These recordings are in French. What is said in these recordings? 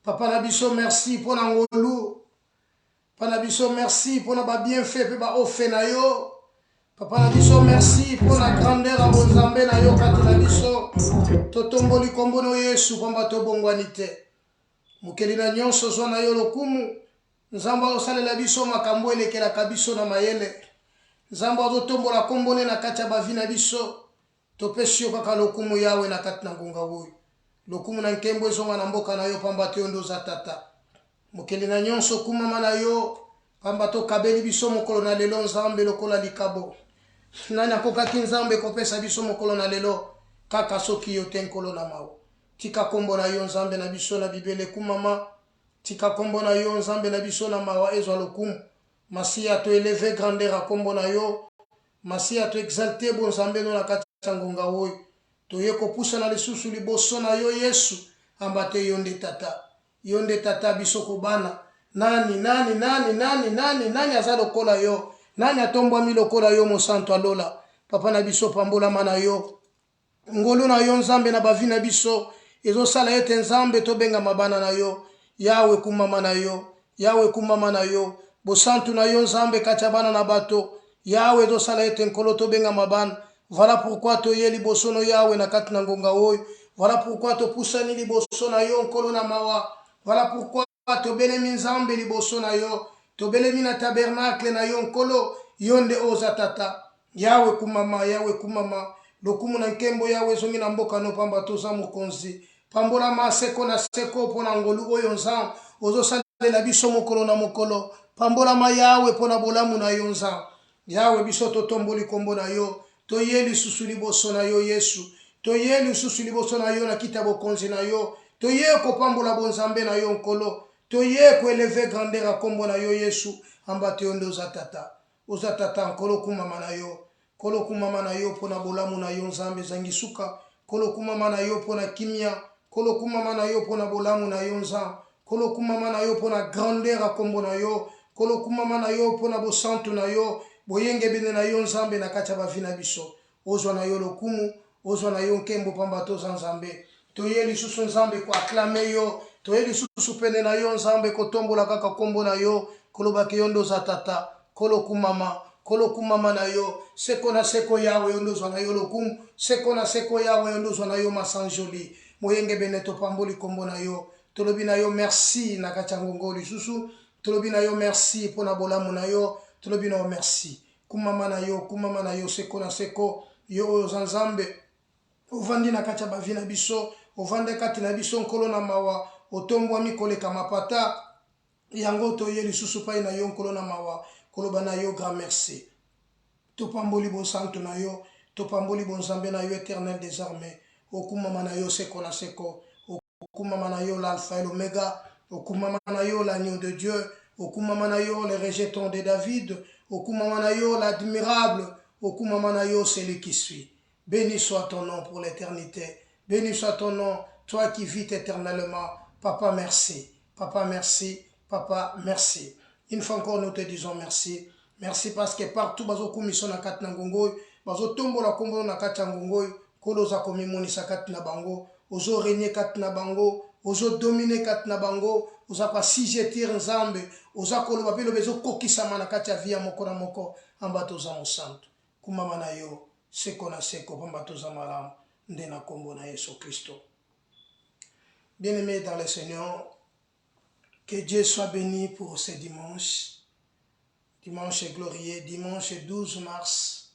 Papa Nabiso, merci pour l'angolou. Papa Nabiso, merci pour notre bienfait, pour offre na yo. Papa Nabiso, merci pour la grandeur à Bonzambe na yo kati Nabiso. Totomboli kombo no Yesu pamba to bongwanite. Mukeli na nyonso zo na yo lokumu. Nzamba osalela biso makambo elekela kabiso na mayele. Nzamba otombola kombo ne na kati ya bavina biso. Topesi yo kaka lokumu yawe na kati na ngonga woyi. lokumu na nkembo ezonga na mboka na yo pamba te yo nde oza tata mokili na nyonso kumama na yo pamba tokabeli biso mokolo na lelo nzambe lokola likabo nani akokaki nzambe kopesa biso mokolo na lelo kaka soki yo te nkolo na mawa tika kombo na yo nzambe na biso na bibele kumama tika kombo na yo nzambe na biso na mawa ezwa lokumu masiya to eleve grandeur akombo na yo masiya to exalte bo nzambe no na kati ya ngonga oyo toye kopusa na lisusu liboso na yo yesu amba te yo nde tata biso kobana nani aza lokola yo nani atombwami lokola yo mosantu alola papa na biso pambolama na yo ngolu na yo nzambe na bavi na biso ezosala ete nzambe tobenga mabana na yo yawe kumama na yo bosantu na yo nzambe kati ya bana na bato yawe ezosala ete nkolo tobenga mabana. Voilà pourquoi toye liboso no yawe na kati na ngonga oyo. Voilà pourquoi topusani liboso na yo nkolo na mawa. Voilà pourquoi tobelemi nzambe liboso na yo, tobelemi na tabernacle na yo nkolo yonde oza tata yawe kumama lokumu na nkembo yawe zongi na mboka no pamba toza mokonzi pambolama seko na seko pona ngolu oyo nzambe ozosalela biso mokolo na mokolo pambolama yawe pona bolamu na yo nzambe yawe biso totomboli kombo na yo toye lisusu liboso na yo yesu toye lisusu liboso na yo na kita bokonzi na yo toye kopambola bonzambe na yo nkolo toye koeleve grandeur akombo na yo yesu amba te yo nde oza tata nkolo kumama na yo kolo kumama na yo pona bolamu na yo nzambe ezangi suka kolo kumama na yo pona kimia kolo kumama na yo pona bolamu na yo nzambe kolo kumama na yo pona grandeur akombo na yo kolo kumama na yo pona bosantu na yo boyenge bene na yo nzambe na kati ya bavi na biso ozwa na yo lokumu ozwa na yo nkembo pamba toza nzambe toye lisusu nzambe koaklame yo toye lisusu pene na yo nzambe kotombola kaka kombo na yo kolobaki yo nde oza tata kolo kumama na yo seko na seko yawe yo nde ozwa na yo lokumu seko na seko yawe yo nde ozwa na yo masanjoli moyenge bene topamboli kombo na yo tolobi na yo merci na kati ya ngongo lisusu tolobi na yo merci mpona bolamu na yo tolobi na yo merci kumama na yo seko na seko yo oyo oza nzambe ovandi na kati ya bavi na biso ovandi kati na biso nkolo na mawa otombwami koleka mapata yango toye lisusu pai na yo nkolo na mawa koloba na yo grand merci topamboli bonsantu na yo topamboli bonzambe na yo éternel des armées okumama na yo seko na seko okumama na yo l'alpha et l'oméga okumama na yo l'agneau de Dieu okumama na yo le rejeton de David okumama na yo l'admirable okumama na yo celui qui suit. Béni soit ton nom pour l'éternité. Béni soit ton nom, toi qui vis éternellement. Papa, merci. Papa, merci. Papa, merci. Une fois encore, nous te disons merci. Merci parce que partout, bazo kumiso na kati na ngongoy, bazo tombo la kombo na kati na ngongoy, kolo za komimoni sa kati na bango, ozo régner kati na bango, ozo dominer kati na bango, oza pa sijetir nzambe, oza kolo bapelo bezo kokisama na kati ya via moko na moko, ambato za mosantu. Kumama na yo, seko na seko, pambato za malamu, nde na kombo na Yesu Christo. Bien-aimés dans le Seigneur, que Dieu soit béni pour ce dimanche. Dimanche glorieux, dimanche 12 mars.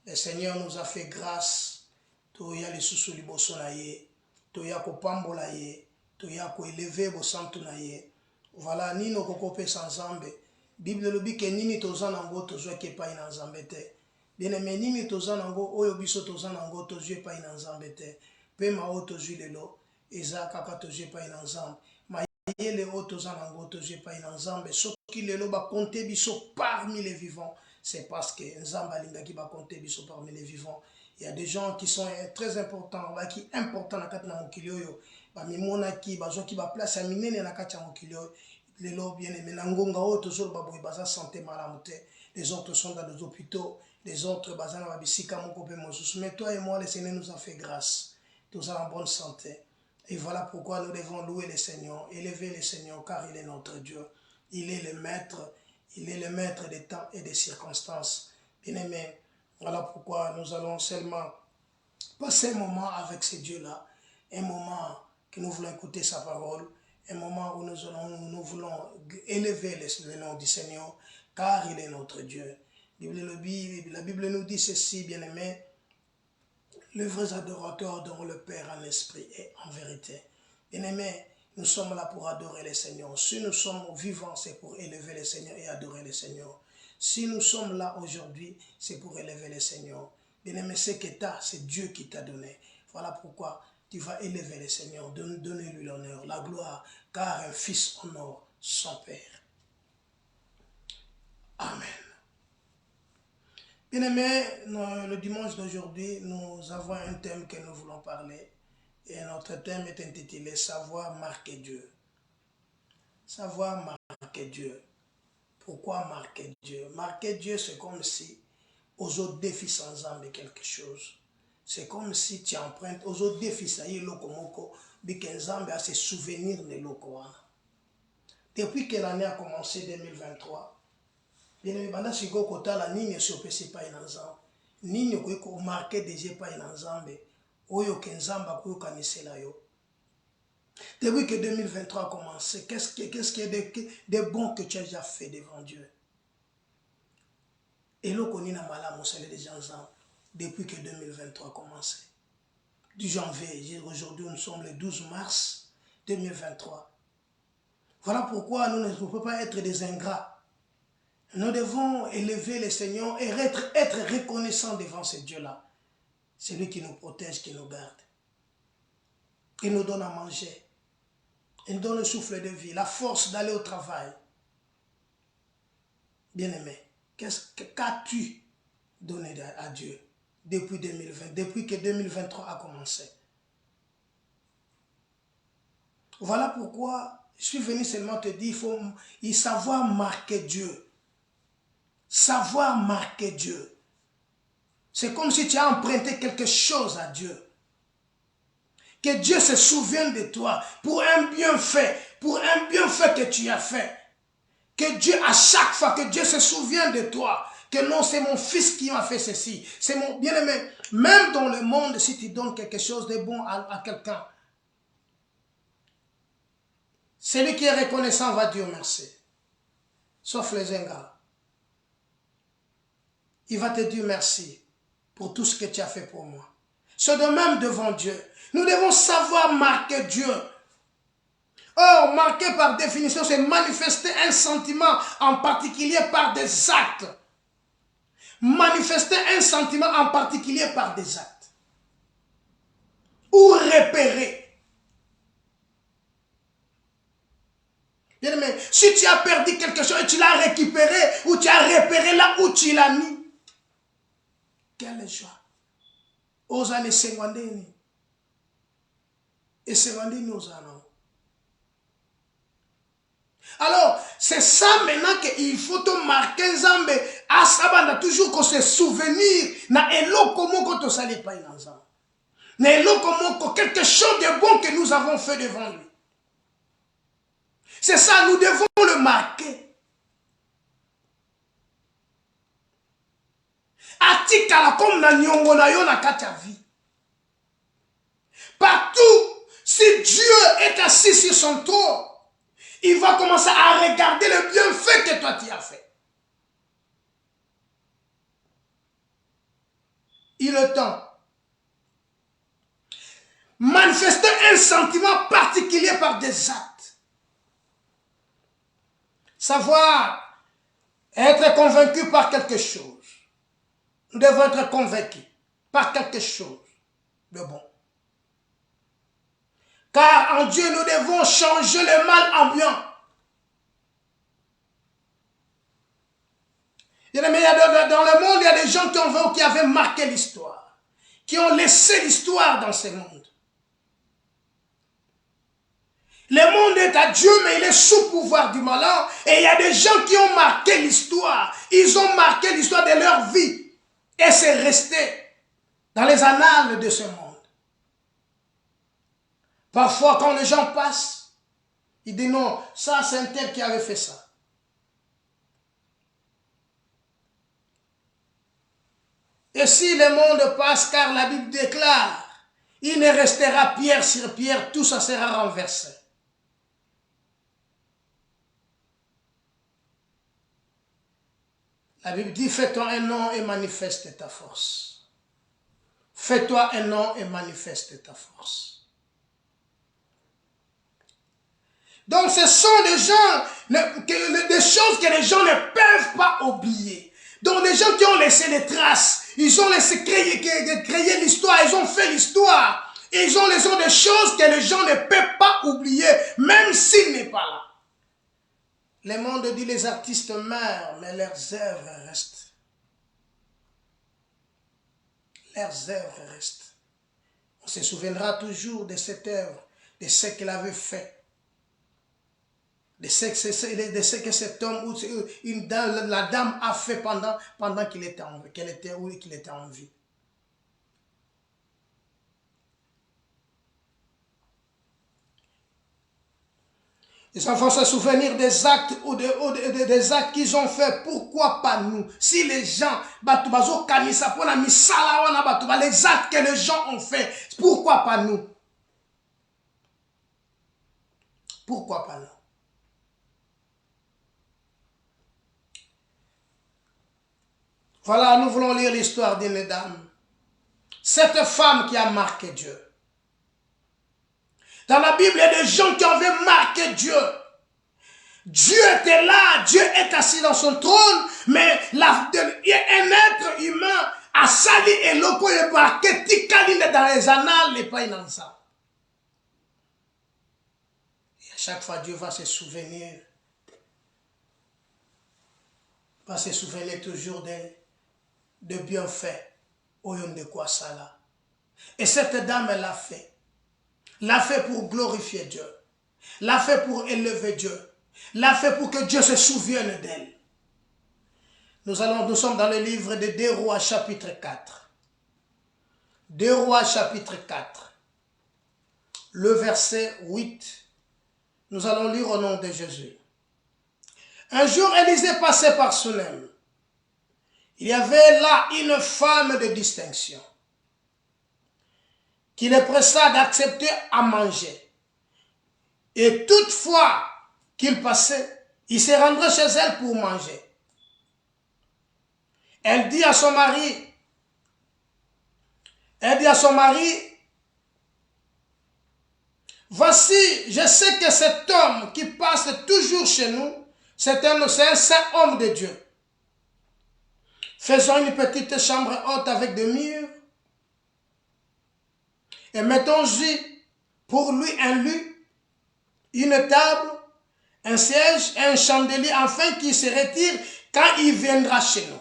Le Seigneur nous a fait grâce. Toya le susu liboso na ye, toya ko pambola ye, toya ko élever bo santu na ye. Voilà, nino kokope sans zambe. Bible lobi ke nini toza nango tozwa ke pa ina nzambe te. Bien-aimé nini toza nango oyo biso toza nango tozwa pa ina nzambe te. Pe ma o tozwi lelo, eza kaka tozwa pa ina nzambe. Yele oto zanango toje pa ina nzambe soki lelo ba compter biso parmi les vivants, c'est parce que nzamba linga ki ba compter biso parmi les vivants. Il y a des gens qui sont très importants, qui importants na kati na mokili oyo, ba mimona ki bazo ki ba place ya minene na kati ya mokili oyo. Lelo bien aimé na ngonga oto zo ba boy baza santé malamu te. Les autres sont dans les hôpitaux, les autres bazana ba bisika moko pe mosusu. Mais toi et moi le Seigneur nous a fait grâce. Tous en bonne santé. Et voilà pourquoi nous devons louer le Seigneur, élever le Seigneur, car il est notre Dieu. Il est le maître des temps et des circonstances. Bien-aimés, voilà pourquoi nous allons seulement passer un moment avec ce Dieu-là, un moment que nous voulons écouter sa parole, un moment où nous voulons élever le nom du Seigneur, car il est notre Dieu. La Bible nous dit ceci, bien-aimés, les vrais adorateurs dont le Père en esprit et en vérité. Bien-aimés, nous sommes là pour adorer le Seigneur. Si nous sommes vivants, c'est pour élever le Seigneur et adorer le Seigneur. Si nous sommes là aujourd'hui, c'est pour élever le Seigneur. Bien-aimé, ce que tu as, c'est Dieu qui t'a donné. Voilà pourquoi tu vas élever le Seigneur, donner-lui l'honneur, la gloire, car un fils honore son Père. Amen. Bien-aimés, le dimanche d'aujourd'hui, nous avons un thème que nous voulons parler. Et notre thème est intitulé « Savoir marquer Dieu ». Savoir marquer Dieu. Pourquoi marquer Dieu? Marquer Dieu, c'est comme si aux autres défis sans âme quelque chose. C'est comme si tu empruntes aux autres défis, ça y est, lokomoko, bikenzambe à se souvenir de l'okoana. Depuis que l'année a commencé 2023, bien évidemment, si vous avez la ligne sur PC pas en ensemble, ligne que vous marquez déjà pas en ensemble, oyo kenzamba ko kanisela yo. Depuis que 2023 a commencé, qu'est-ce qui est de bon que tu as déjà fait devant Dieu? Et là, on a mal à des gens depuis que 2023 a commencé. Du janvier, aujourd'hui nous sommes le 12 mars 2023. Voilà pourquoi nous ne pouvons pas être des ingrats. Nous devons élever le Seigneur et être reconnaissants devant ce Dieu-là. C'est lui qui nous protège, qui nous garde. Il nous donne à manger. Il nous donne le souffle de vie, la force d'aller au travail. Bien-aimé, qu'as-tu donné à Dieu depuis 2020, depuis que 2023 a commencé? Voilà pourquoi je suis venu seulement te dire, il faut savoir marquer Dieu. Savoir marquer Dieu. C'est comme si tu as emprunté quelque chose à Dieu. Que Dieu se souvienne de toi pour un bienfait que tu as fait. Que Dieu, à chaque fois que Dieu se souvienne de toi, que non, c'est mon fils qui m'a fait ceci. C'est mon bien-aimé. Même dans le monde, si tu donnes quelque chose de bon à quelqu'un, celui qui est reconnaissant va dire merci. Sauf les ingrats. Il va te dire merci pour tout ce que tu as fait pour moi. C'est de même devant Dieu. Nous devons savoir marquer Dieu. Or, marquer par définition, c'est manifester un sentiment en particulier par des actes. Manifester un sentiment en particulier par des actes. Ou repérer. Bien aimé, si tu as perdu quelque chose et tu l'as récupéré, ou tu as repéré là où tu l'as mis, quelle joie. Aux années 50. Et 50 nous allons. Alors, c'est ça maintenant qu'il faut te marquer Nzambe. À ça, on a toujours qu'on se souvenir. Na eloko moko to sali pa inanzambe. Na eloko moko quelque chose de bon que nous avons fait devant lui. C'est ça, nous devons le marquer. Atikala comme na nyongo na yo na kata vie. Partout, si Dieu est assis sur son trône, il va commencer à regarder le bienfait que toi tu as fait. Il est temps. Manifester un sentiment particulier par des actes. Savoir être convaincu par quelque chose. Nous devons être convaincus par quelque chose de bon. Car en Dieu, nous devons changer le mal en bien. Mais dans le monde, il y a des gens qui avaient marqué l'histoire, qui ont laissé l'histoire dans ce monde. Le monde est à Dieu, mais il est sous pouvoir du malin. Et il y a des gens qui ont marqué l'histoire. Ils ont marqué l'histoire de leur vie. Et c'est resté dans les annales de ce monde. Parfois, quand les gens passent, ils disent non, ça c'est un tel qui avait fait ça. Et si le monde passe, car la Bible déclare, il ne restera pierre sur pierre, tout ça sera renversé. La Bible dit, fais-toi un nom et manifeste ta force. Fais-toi un nom et manifeste ta force. Donc ce sont des gens, des choses que les gens ne peuvent pas oublier. Donc les gens qui ont laissé des traces, ils ont laissé créer l'histoire, ils ont fait l'histoire. Ils ont des choses que les gens ne peuvent pas oublier, même s'il n'est pas là. Le monde dit les artistes meurent, mais leurs œuvres restent. Leurs œuvres restent. On se souviendra toujours de cette œuvre, de ce qu'il avait fait. De ce que cet homme ou la dame a fait pendant qu'il était en vie. Les enfants se souvenir des actes ou des actes qu'ils ont fait. Pourquoi pas nous? Si les gens, les actes que les gens ont fait, pourquoi pas nous? Pourquoi pas nous? Voilà, nous voulons lire l'histoire d'une dame. Cette femme qui a marqué Dieu. Dans la Bible, il y a des gens qui avaient marqué Dieu. Dieu était là, Dieu est assis dans son trône, mais un être humain a sali et loko est marqué tikaline dans les annales, les pas dans ça. Et à chaque fois, Dieu va se souvenir toujours de bienfaits au yon de quoi ça là. Et cette dame, elle l'a fait. L'a fait pour glorifier Dieu. L'a fait pour élever Dieu. L'a fait pour que Dieu se souvienne d'elle. Nous sommes dans le livre de 2 Rois chapitre 4. 2 Rois chapitre 4. Le verset 8. Nous allons lire au nom de Jésus. Un jour, Élisée passait par Sunem. Il y avait là une femme de distinction qui le pressa d'accepter à manger. Et toutefois qu'il passait, il se rendrait chez elle pour manger. Elle dit à son mari, voici, je sais que cet homme qui passe toujours chez nous, c'est un saint homme de Dieu. Faisons une petite chambre haute avec des murs et mettons-y pour lui un lit, une table, un siège et un chandelier, afin qu'il se retire quand il viendra chez nous.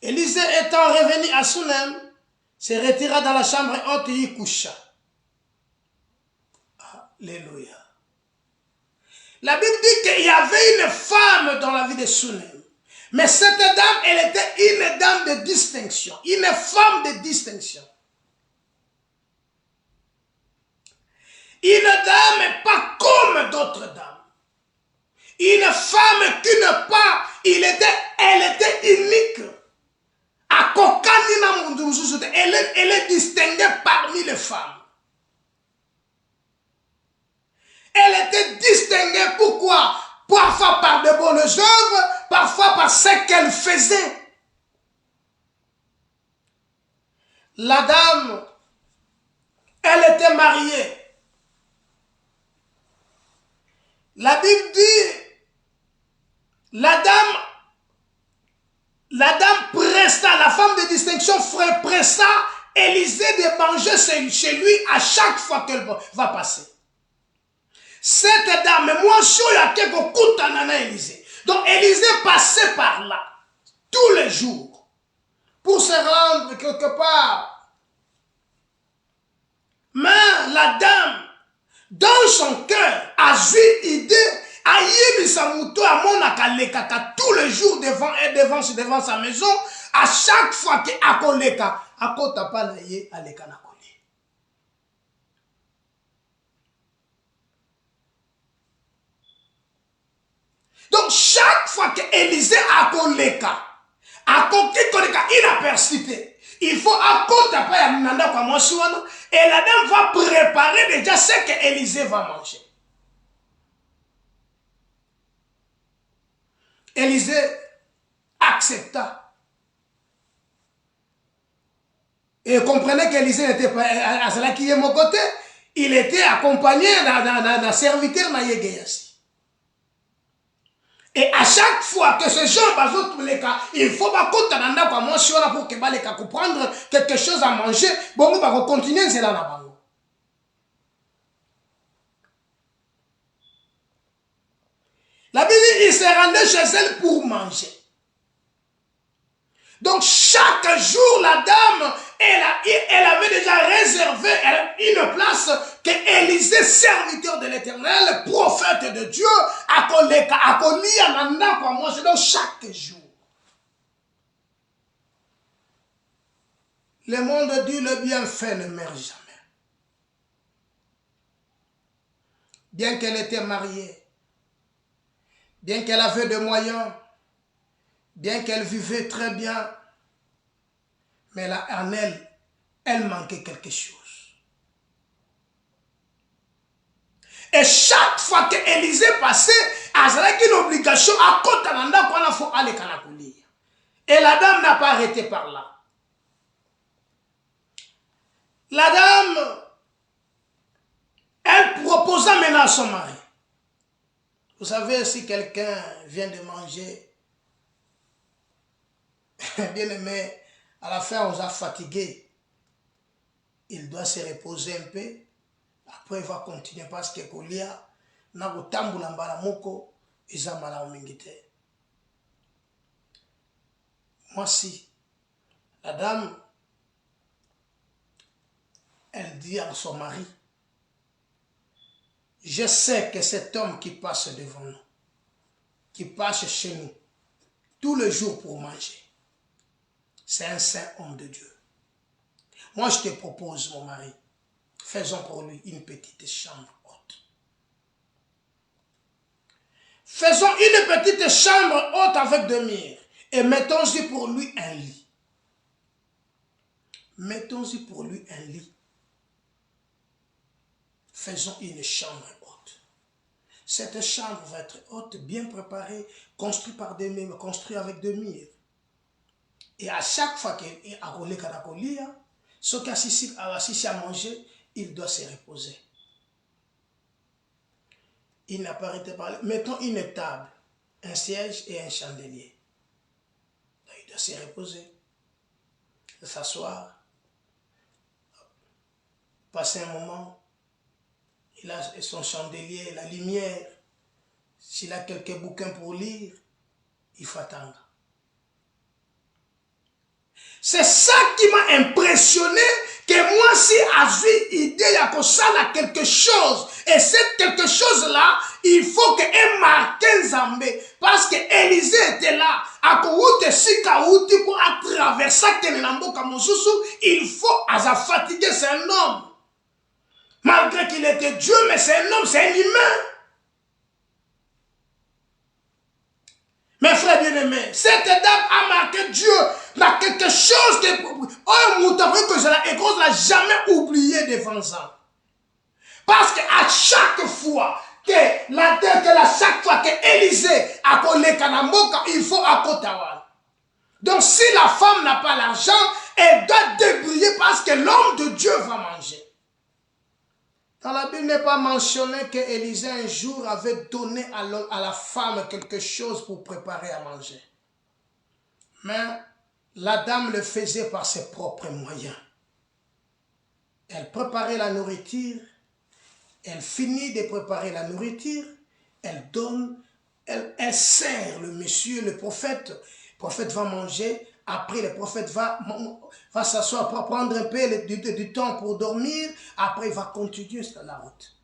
Élisée étant revenu à Sunem, se retira dans la chambre haute et y coucha. Alléluia. La Bible dit qu'il y avait une femme dans la vie de Sunem. Mais cette dame, elle était une dame de distinction, une femme de distinction. Une dame pas comme d'autres dames. Une femme qui n'est pas, elle était unique. Elle est distinguée parmi les femmes. Elle était distinguée, pourquoi? Parfois par de bonnes œuvres, parfois par ce qu'elle faisait. La dame, elle était mariée. La Bible dit, la dame presta, la femme de distinction presta Élisée de manger chez lui à chaque fois qu'elle va passer. Cette dame, moi je suis à quelque Élisée. Donc Élisée passait par là tous les jours pour se rendre quelque part. Mais la dame, dans son cœur, a eu idée, a eu sa moto à mon akalekaka tous les jours devant sa maison, à chaque fois qu'il a koleka, a kota pa na ye aleka na kole. Donc chaque fois que Élisée a koleka, il a persisté. Il faut à côté et la dame va préparer déjà ce que Élisée va manger. Élisée accepta. Et comprenez qu'Élisée n'était pas à cela qui est mon côté. Il était accompagné d'un serviteur Naïgéasi. Et à chaque fois que ces gens, tous les cas, il faut pas pour que comprendre quelque chose à manger, bon, on va continuer, c'est là. La Bible dit, il se rendait chez elle pour manger. Donc chaque jour, la dame, elle avait déjà réservé une place que Élisée, serviteur de l'Éternel, prophète de Dieu, a collé à manger. Donc chaque jour. Le monde dit le bienfait ne meurt jamais. Bien qu'elle était mariée, bien qu'elle avait des moyens, bien qu'elle vivait très bien, mais là, en elle manquait quelque chose. Et chaque fois que Élisée passait, elle avait une obligation à côté de faut aller Kanakulia. Et la dame n'a pas arrêté par là. La dame, elle proposa maintenant à son mari. Vous savez, si quelqu'un vient de manger, bien aimé, à la fin on a fatigué, il doit se reposer un peu. Après il va continuer parce que Kolia, na kutambula mbala moko, iza mala omingite. Moi si, la dame, elle dit à son mari, je sais que cet homme qui passe devant nous, qui passe chez nous, tous les jours pour manger, c'est un saint homme de Dieu. Moi je te propose, mon mari, faisons pour lui une petite chambre haute. Faisons une petite chambre haute avec deux murs et mettons-y pour lui un lit. Mettons-y pour lui un lit. Faisons une chambre haute. Cette chambre va être haute, bien préparée, construite par des murs, construite avec des murs. Et à chaque fois qu'il a roulé Kanakolia, ce qui a assisté à manger, il doit se reposer. Il n'a pas arrêté de parler. Mettons une table, un siège et un chandelier. Donc, il doit se reposer, s'asseoir, passer un moment. Il a son chandelier, la lumière. S'il a quelques bouquins pour lire, il faut attendre. C'est ça qui m'a impressionné, que moi si j'ai idée à que ça a quelque chose, et cette quelque chose-là, il faut que un marqué Zambé, parce que Élisée était là, à Kououte Sikaouti pour traverser Kenenamboka Mosusu, il faut à fatiguer, c'est un homme. Malgré qu'il était Dieu, mais c'est un homme, c'est un humain. Mes frères bien-aimés, cette dame a marqué Dieu dans quelque chose que je n'ai jamais oublié devant ça. Parce qu'à chaque fois chaque fois que Élisée a collé Kanamboka, il faut à Kotawan. Donc si la femme n'a pas l'argent, elle doit débrouiller parce que l'homme de Dieu va manger. Dans la Bible, n'est pas mentionné que Élisée un jour avait donné à la femme quelque chose pour préparer à manger. Mais la dame le faisait par ses propres moyens. Elle préparait la nourriture, elle finit de préparer la nourriture, elle donne, elle sert le monsieur, le prophète va manger, après le prophète va s'asseoir pour prendre un peu du temps pour dormir, après il va continuer sur la route.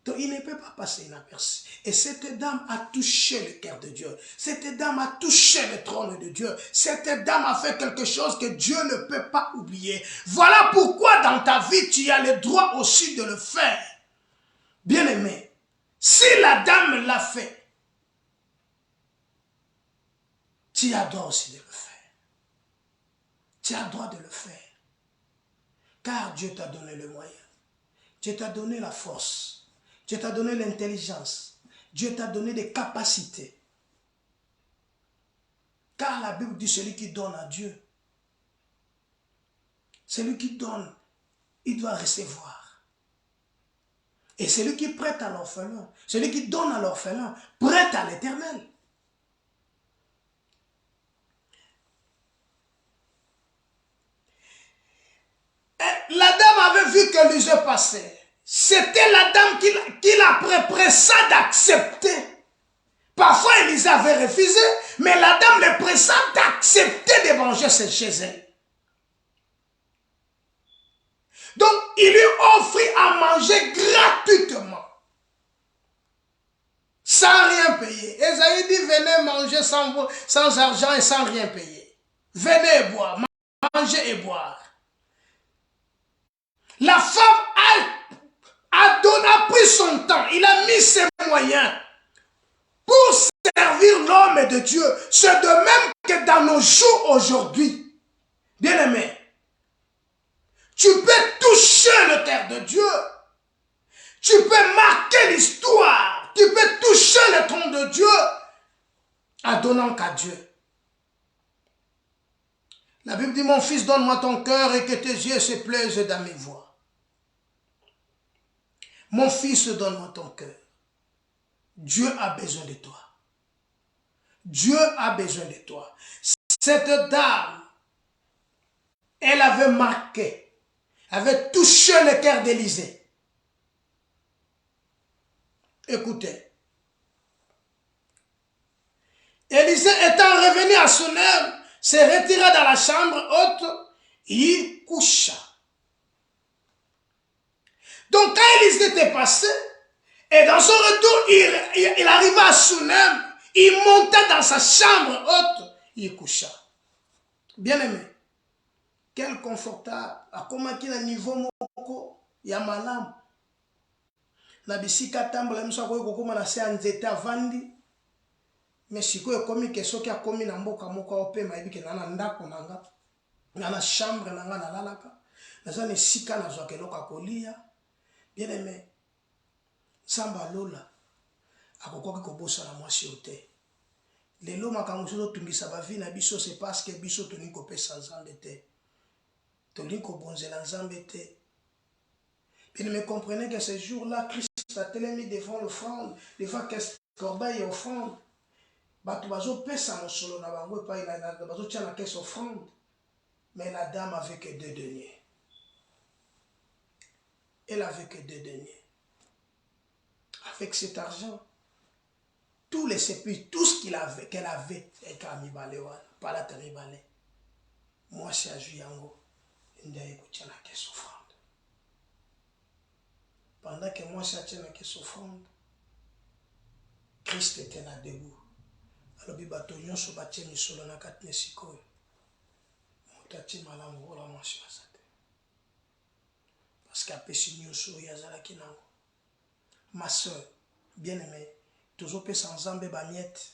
Donc il ne peut pas passer inaperçu. Et cette dame a touché le cœur de Dieu. Cette dame a touché le trône de Dieu. Cette dame a fait quelque chose que Dieu ne peut pas oublier. Voilà pourquoi dans ta vie tu as le droit aussi de le faire. Bien-aimé, si la dame l'a fait, tu as le droit aussi de le faire. Tu as le droit de le faire. Car Dieu t'a donné le moyen. Dieu t'a donné la force. Dieu t'a donné l'intelligence. Dieu t'a donné des capacités. Car la Bible dit celui qui donne à Dieu, Celui qui donne, il doit recevoir. Et celui qui prête à l'orphelin, celui qui donne à l'orphelin, prête à l'Éternel. La dame avait vu que Élisée passait. C'était la dame qui l'a pressa d'accepter. Parfois, Élisée avait refusé, mais la dame le pressa d'accepter de manger chez elle. Donc, il lui offrit à manger gratuitement, sans rien payer. Esaïe dit, venez manger sans argent et sans rien payer. Venez et boire, manger et boire. La femme a pris son temps, il a mis ses moyens pour servir l'homme de Dieu. C'est de même que dans nos jours aujourd'hui, bien-aimés, tu peux toucher le cœur de Dieu. Tu peux marquer l'histoire. Tu peux toucher le trône de Dieu en donnant qu'à Dieu. La Bible dit, mon fils, donne-moi ton cœur et que tes yeux se plaisent dans mes voies. Mon fils, donne-moi ton cœur. Dieu a besoin de toi. Dieu a besoin de toi. Cette dame, elle avait marqué, avait touché le cœur d'Élisée. Écoutez. Élisée étant revenu à Sunem, se retira dans la chambre haute, y coucha. Donc quand Élisée était passé, et dans son retour, il arriva à Sunem, il monta dans sa chambre haute, il coucha. Bien aimé, quel confortable, à comment qu'il a niveau moko, ya malam. Na bisika tambola miso ko kokoma na se anzete avandi. Mais siko ekomi ke soki akomi na mboka moko opema ebike na ndako nanga. Na chambre nanga na lalaka. Naza ne sika na zwa keloko akolia. Bien aimé, samba lola akokoki kobosa na mwasi ote. Lelo makambo so tungisa ba vie na biso c'est parce que biso toni ko pesa nzambe te. Toni ko bonzela nzambe te. Bien aimé, comprenez que ce jour-là Christ a tellement devant l'offrande, devant qu'est-ce corbeille et offrande. Bato bazo pesa no solo na bango pa ina bazo tia na caisse offrande. Mais la dame avait que 2 deniers. Elle avait que 2 deniers. Avec cet argent, tout les sépulcres, tout ce qu'elle avait, et qu'elle pas la teribale. Moi, c'est à Juyango, une d'ailleurs qui tient la caisse offrande. Pendant que moi, c'est à tient la caisse offrande, Christ était là debout. Alors, il bateau yon so batie misolo na katne sikoy. Mutati malamu wala mwasi wasate. Parce qu'apesi nyoso yazalaki nango. Ma soeur, bien-aimée, toujours pe sans zambe ba miette.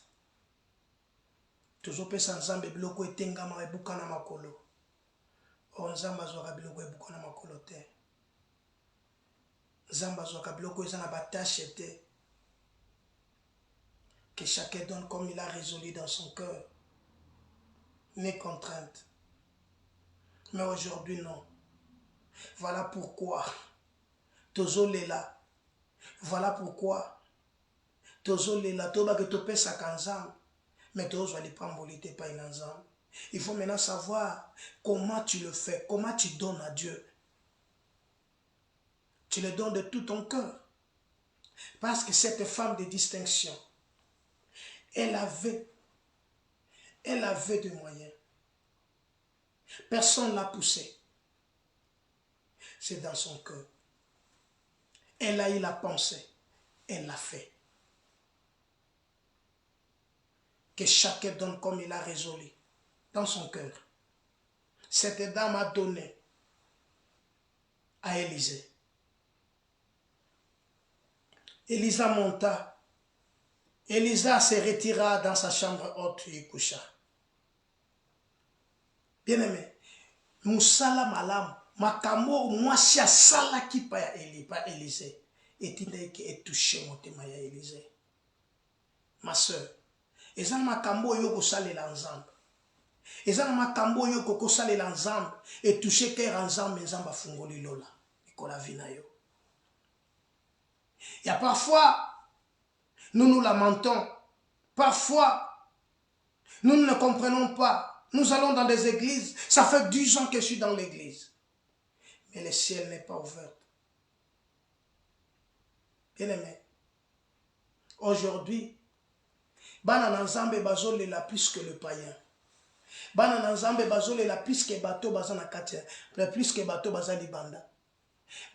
Toujours pe sans zambe biloko etengama ebukana makolo. O nzamba zoka biloko ebukana makolo te. Nzamba zoka biloko ezana batache te. Que chacun donne comme il a résolu dans son cœur. Mes contraintes. Mais aujourd'hui, non. Voilà pourquoi. Tozo lela. Voilà pourquoi. Tozo lela. Toba que topé sa kanzam. Mais tozo ali pambolite pa inanzam. Il faut maintenant savoir comment tu le fais. Comment tu donnes à Dieu. Tu le donnes de tout ton cœur. Parce que cette femme de distinction, elle avait des moyens. Personne ne l'a poussée. C'est dans son cœur. Elle a eu la pensée. Elle l'a fait. Que chacun donne comme il a résolu. Dans son cœur. Cette dame a donné à Élisée. Élisée monta. Élisée se retira dans sa chambre haute et coucha. Bien-aimé, Moussala malam, makamo mwasi asala ki pa ya Élisée. Et il est touché mon témoin ya Élisée. Ma soeur, ezan makambo yo ko salela nzambe. Et ça, makambo yo koko sale l'ensemble et toucher cœur ensemble, mais ensemble fungoli lola. Nikola vinayo. Il y a parfois, nous nous lamentons. Parfois, nous ne comprenons pas. Nous allons dans des églises. Ça fait 10 ans que je suis dans l'église. Mais le ciel n'est pas ouvert. Bien aimé. Aujourd'hui, bana nanzambe bazole la plus que le païen. Bana nanzambe bazole la plus que bateau bazana katia. Plus que bateau bazali banda.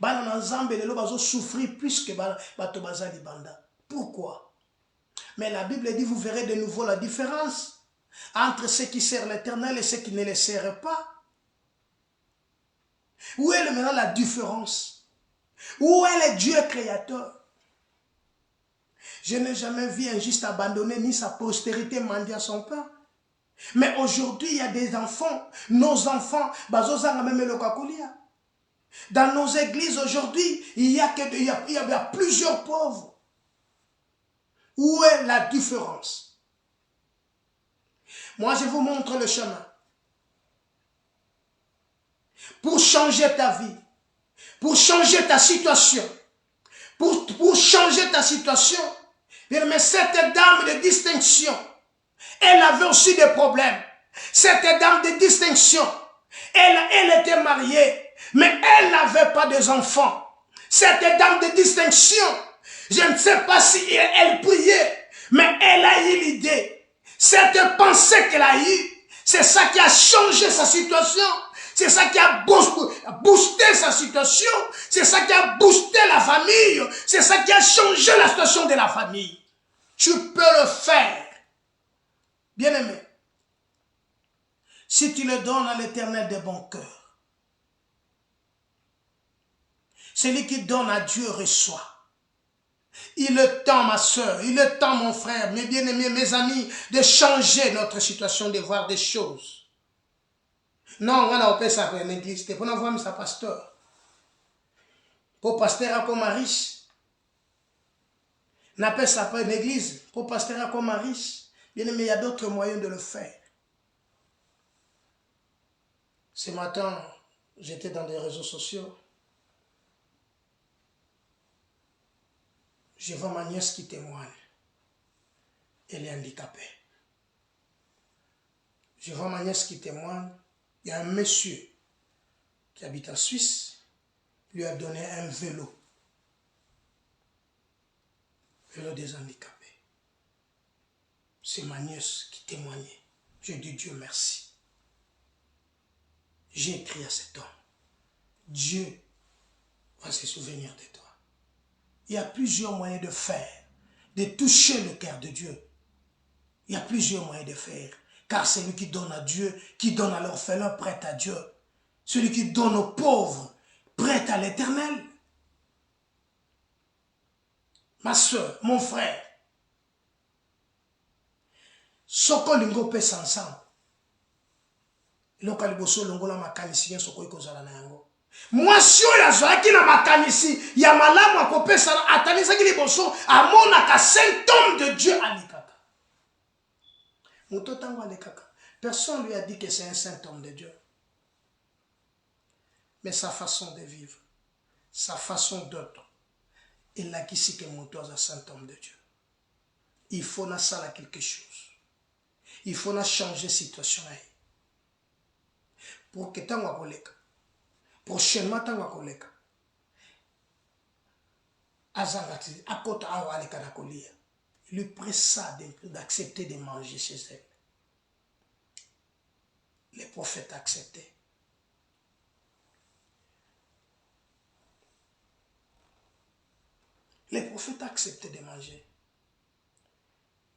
Bana nanzambe lelo bazo souffrir plus que bateau bazali banda. Pourquoi? Mais la Bible dit, vous verrez de nouveau la différence entre ceux qui servent l'Éternel et ceux qui ne le servent pas. Où est maintenant la différence? Où est le Dieu créateur? Je n'ai jamais vu un juste abandonner ni sa postérité mendier son pain. Mais aujourd'hui, il y a des enfants, nos enfants, dans nos églises aujourd'hui, il y a plusieurs pauvres. Où est la différence? Moi, je vous montre le chemin. Pour changer ta vie, pour changer ta situation, pour changer ta situation, mais cette dame de distinction, elle avait aussi des problèmes. Cette dame de distinction, elle était mariée, mais elle n'avait pas d'enfants. Cette dame de distinction, je ne sais pas si elle priait, mais elle a eu l'idée. Cette pensée qu'elle a eue, c'est ça qui a changé sa situation. C'est ça qui a boosté sa situation. C'est ça qui a boosté la famille. C'est ça qui a changé la situation de la famille. Tu peux le faire. Bien-aimé, si tu le donnes à l'Éternel de bon cœur, celui qui donne à Dieu reçoit. Il est temps, ma soeur, il est temps, mon frère, mes bien-aimés, mes amis, de changer notre situation, de voir des choses. Non, on a fait ça pour l'église, c'est pour nous voir sa pasteur. Pour pasteur comme riche. On appelle ça pour l'église, pour pasteur comme riche. Bien-aimé, il y a d'autres moyens de le faire. Ce matin, j'étais dans des réseaux sociaux. Je vois ma nièce qui témoigne. Elle est handicapée. Je vois ma nièce qui témoigne. Il y a un monsieur qui habite en Suisse. Il lui a donné un vélo. Vélo des handicapés. C'est ma nièce qui témoignait. J'ai dit Dieu merci. J'ai écrit à cet homme. Dieu va se souvenir de toi. Il y a plusieurs moyens de faire, de toucher le cœur de Dieu. Il y a plusieurs moyens de faire. Car celui qui donne à Dieu, qui donne à l'orphelin, prête à Dieu. Celui qui donne aux pauvres, prête à l'Éternel. Ma soeur, mon frère, soko lingo pesa ensemble. Loka liboso longo la makanisi soko ikozala na yango. Mwasi oyo azalaki na makanisi ya malamu akopesa atanisaki liboso amonaka saint homme de Dieu alikaka. Muto tango alikaka. Personne lui a dit que c'est un saint homme de Dieu. Mais sa façon de vivre, sa façon d'être, il a qu'ici que Muto est un saint homme de Dieu. Il faut na sala quelque chose. Il faut na changer situation. Pour que tango akoleka. Prochainement, tango koleka. Azangati, akota awa aleka na kolia. Il lui pressa d'accepter de manger chez elle. Les prophètes acceptaient. Les prophètes acceptaient de manger.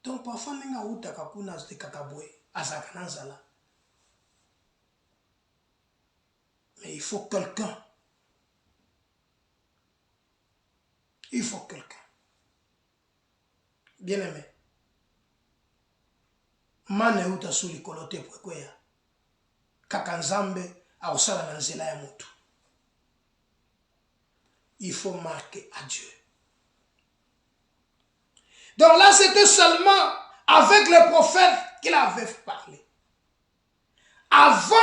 Donc parfois, nenga uta kakuna de kakabwe, azakanazala. Mais il faut quelqu'un. Il faut quelqu'un. Bien aimé. Mane uta suli kolote pwekweya. Kakanzambe a osala na nzela ya mutu. Il faut marquer à Dieu. Donc là, c'était seulement avec le prophète qu'il avait parlé. avant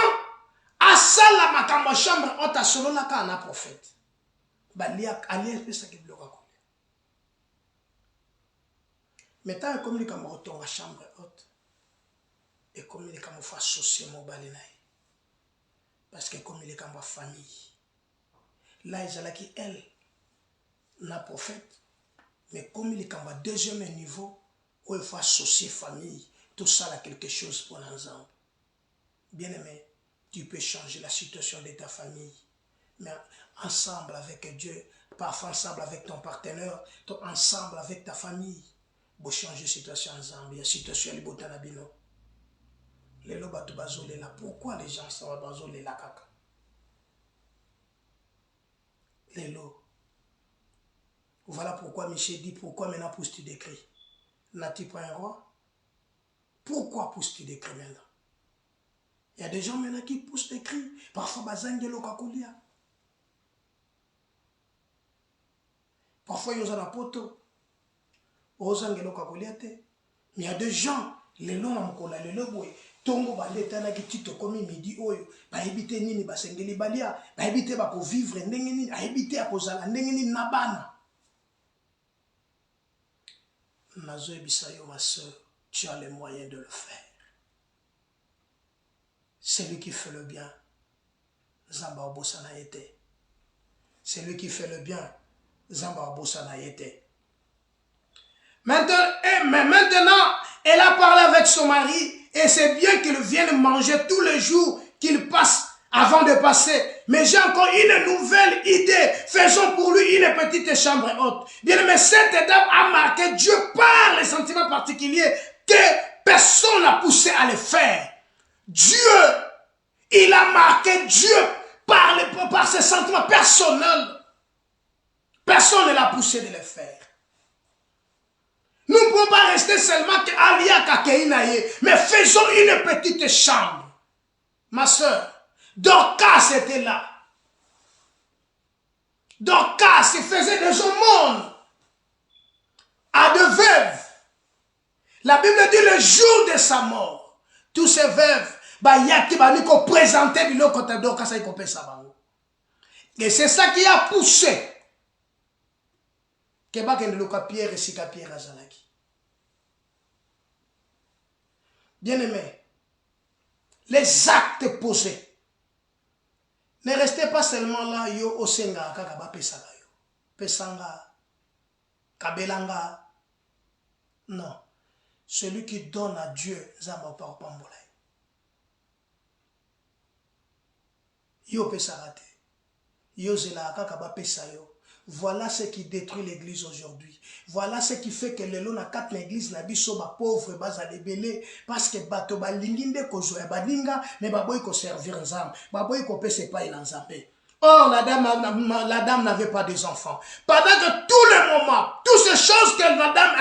asala makambo chambre haute asololaka na prophète balia alia pesa ke bloka ko maintenant comme les camarades dans chambre haute et comme les camarades fa associer mobile na parce que comme les camarades famille là ils allaient qui elle na prophète mais comme les camarades deuxième niveau où il faut associer famille tout ça là quelque chose pour l'ensemble. Bien aimé, tu peux changer la situation de ta famille, mais ensemble avec Dieu, parfois ensemble avec ton partenaire, ensemble avec ta famille, pour changer la situation ensemble. Il y a une situation qui est bino. Les lois de bazolé là. Pourquoi les gens sont bazolé là kaka? Les lois. Voilà pourquoi Michel dit pourquoi maintenant pousse-tu des cris? N'as-tu pas un roi? Pourquoi pousse-tu des cris maintenant? Il y a des gens maintenant qui poussent des cris. Parfois, bazangelo kakulia. Parfois, ils ont un poto. Ozangelo kakulia te. Mais il y a des gens, les longs amkola, les longs tongo baleta na kitito komi midi oyo. Ba ebite nini basengeli balia. Ba ebite ba ko vivre ndenge nini. Ba ebite akozala ndenge nini na bana. Nazo ebisayo ma soeur, tu as les moyens de le faire. Celui qui fait le bien, Zamba Obosana était. Celui qui fait le bien, Zamba Obosana était. Maintenant, elle a parlé avec son mari et c'est bien qu'il vienne manger tous les jours, qu'il passe avant de passer. Mais j'ai encore une nouvelle idée. Faisons pour lui une petite chambre haute. Bien, mais cette dame a marqué Dieu par les sentiments particuliers que personne n'a poussé à le faire. Dieu, il a marqué Dieu par ses sentiments personnels. Personne ne l'a poussé de le faire. Nous ne pouvons pas rester seulement qu'Alia Kakeinaye, mais faisons une petite chambre. Ma soeur, Dorcas était là. Dorcas faisait des aumônes à de veuves. La Bible dit le jour de sa mort, tous ces veuves, et c'est ça qui a poussé bien aimé, les actes posés. Ne restez pas seulement là, yo osenga kakaba pesanga yo. Pesanga, kabelanga. Non. Celui qui donne à Dieu, zamba pa pambola. Yo pesarate. Yo zela kakaba pesa yo. Voilà ce qui détruit l'église aujourd'hui. Voilà ce qui fait que les lois na quatre l'église na biso ba pauvre baza libellé parce que bato ba linginde ko joya balinga mais baboy ko servir ensemble. Baboy ko pese pas il ensemble. Or la dame n'avait pas des enfants. Pendant que tout le moment, toutes ces choses que la dame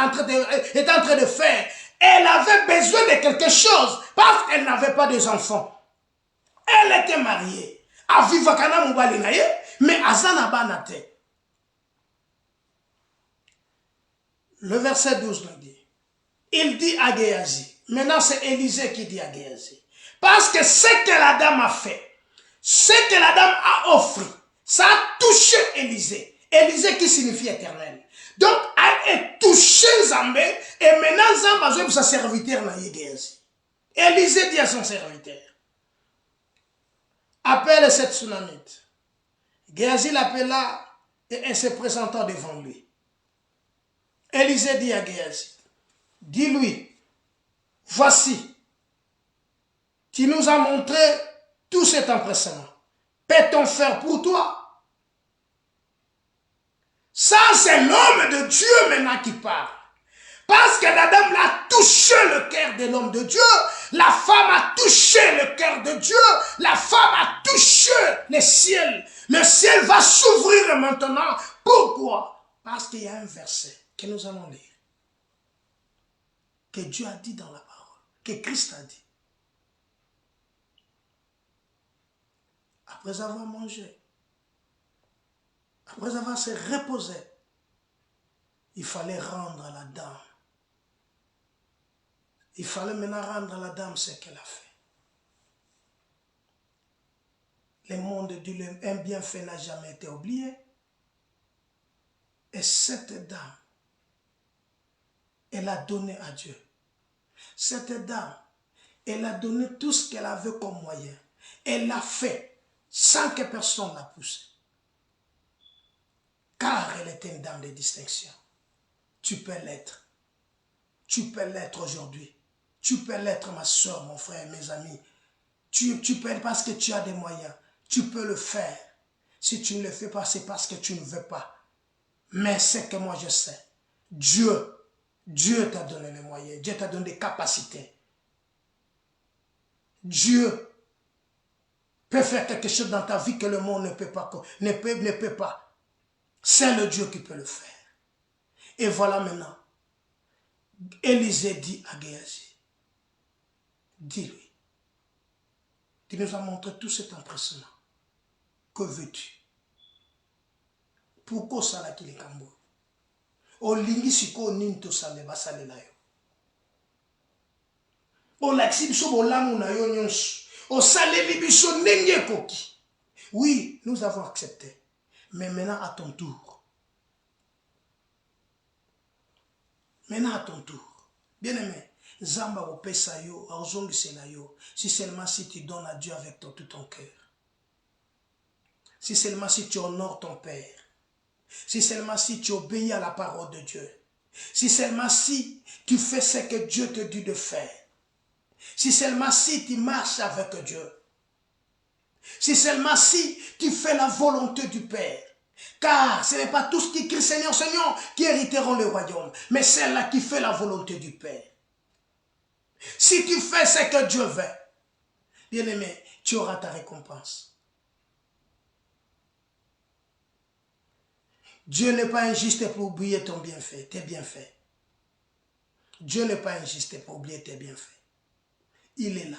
est en train de faire, elle avait besoin de quelque chose parce qu'elle n'avait pas des enfants. Elle était mariée. A vivakana mubali na ye, mais azana banate. Le verset 12 nous dit, il dit à Géasi, maintenant c'est Élisée qui dit à Géasi, parce que ce que la dame a fait, ce que la dame a offert, ça a touché Élisée. Élisée qui signifie éternel. Donc, elle est touchée Zambé, et maintenant Zambé a besoin de sa serviteur na Géasi. Élisée dit à son serviteur, appelle cette tsunamite. Géasi l'appela et elle se présenta devant lui. Élisée dit à Géasi, dis-lui, voici, tu nous as montré tout cet empressement. Peut-on faire pour toi? Ça, c'est l'homme de Dieu maintenant qui parle. Parce que la dame a touché le cœur de l'homme de Dieu, la femme a touché le cœur de Dieu, la femme a touché le ciel. Le ciel va s'ouvrir maintenant. Pourquoi? Parce qu'il y a un verset que nous allons lire, que Dieu a dit dans la parole, que Christ a dit. Après avoir mangé, après avoir se reposé, il fallait rendre à la dame. Il fallait maintenant rendre à la dame ce qu'elle a fait. Le monde dit un bienfait n'a jamais été oublié. Et cette dame, elle a donné à Dieu. Cette dame, elle a donné tout ce qu'elle avait comme moyen. Elle l'a fait sans que personne ne la pousse. Car elle était une dame de distinction. Tu peux l'être. Tu peux l'être aujourd'hui. Tu peux l'être, ma soeur, mon frère, mes amis. Tu peux, parce que tu as des moyens. Tu peux le faire. Si tu ne le fais pas, c'est parce que tu ne veux pas. Mais c'est que moi je sais. Dieu t'a donné les moyens. Dieu t'a donné des capacités. Dieu peut faire quelque chose dans ta vie que le monde ne peut pas. Ne peut pas. C'est le Dieu qui peut le faire. Et voilà maintenant. Élisée dit à Géasi, dis-lui, tu nous as montré tout cet empressement. Que veux-tu? Pourquoi ça là qu'il est cambo? O lingi siko ninto sale basale la yo. O laksi biso bolamu na yo nyonso. O sale biso nenge koki. Oui, nous avons accepté. Mais maintenant à ton tour. Maintenant à ton tour. Bien aimé, Zamba o pesa yo, a ozongi sela yo. Si seulement si tu donnes à Dieu avec tout ton cœur. Si seulement si tu honores ton Père. Si seulement si tu obéis à la parole de Dieu. Si seulement si tu fais ce que Dieu te dit de faire. Si seulement si tu marches avec Dieu. Si seulement si tu fais la volonté du Père. Car ce n'est pas tous qui crient Seigneur, Seigneur qui hériteront le royaume. Mais celle-là qui fait la volonté du Père. Si tu fais ce que Dieu veut, bien aimé, tu auras ta récompense. Dieu n'est pas injuste pour oublier ton bienfait, tes bienfaits. Dieu n'est pas injuste pour oublier tes bienfaits. Il est là.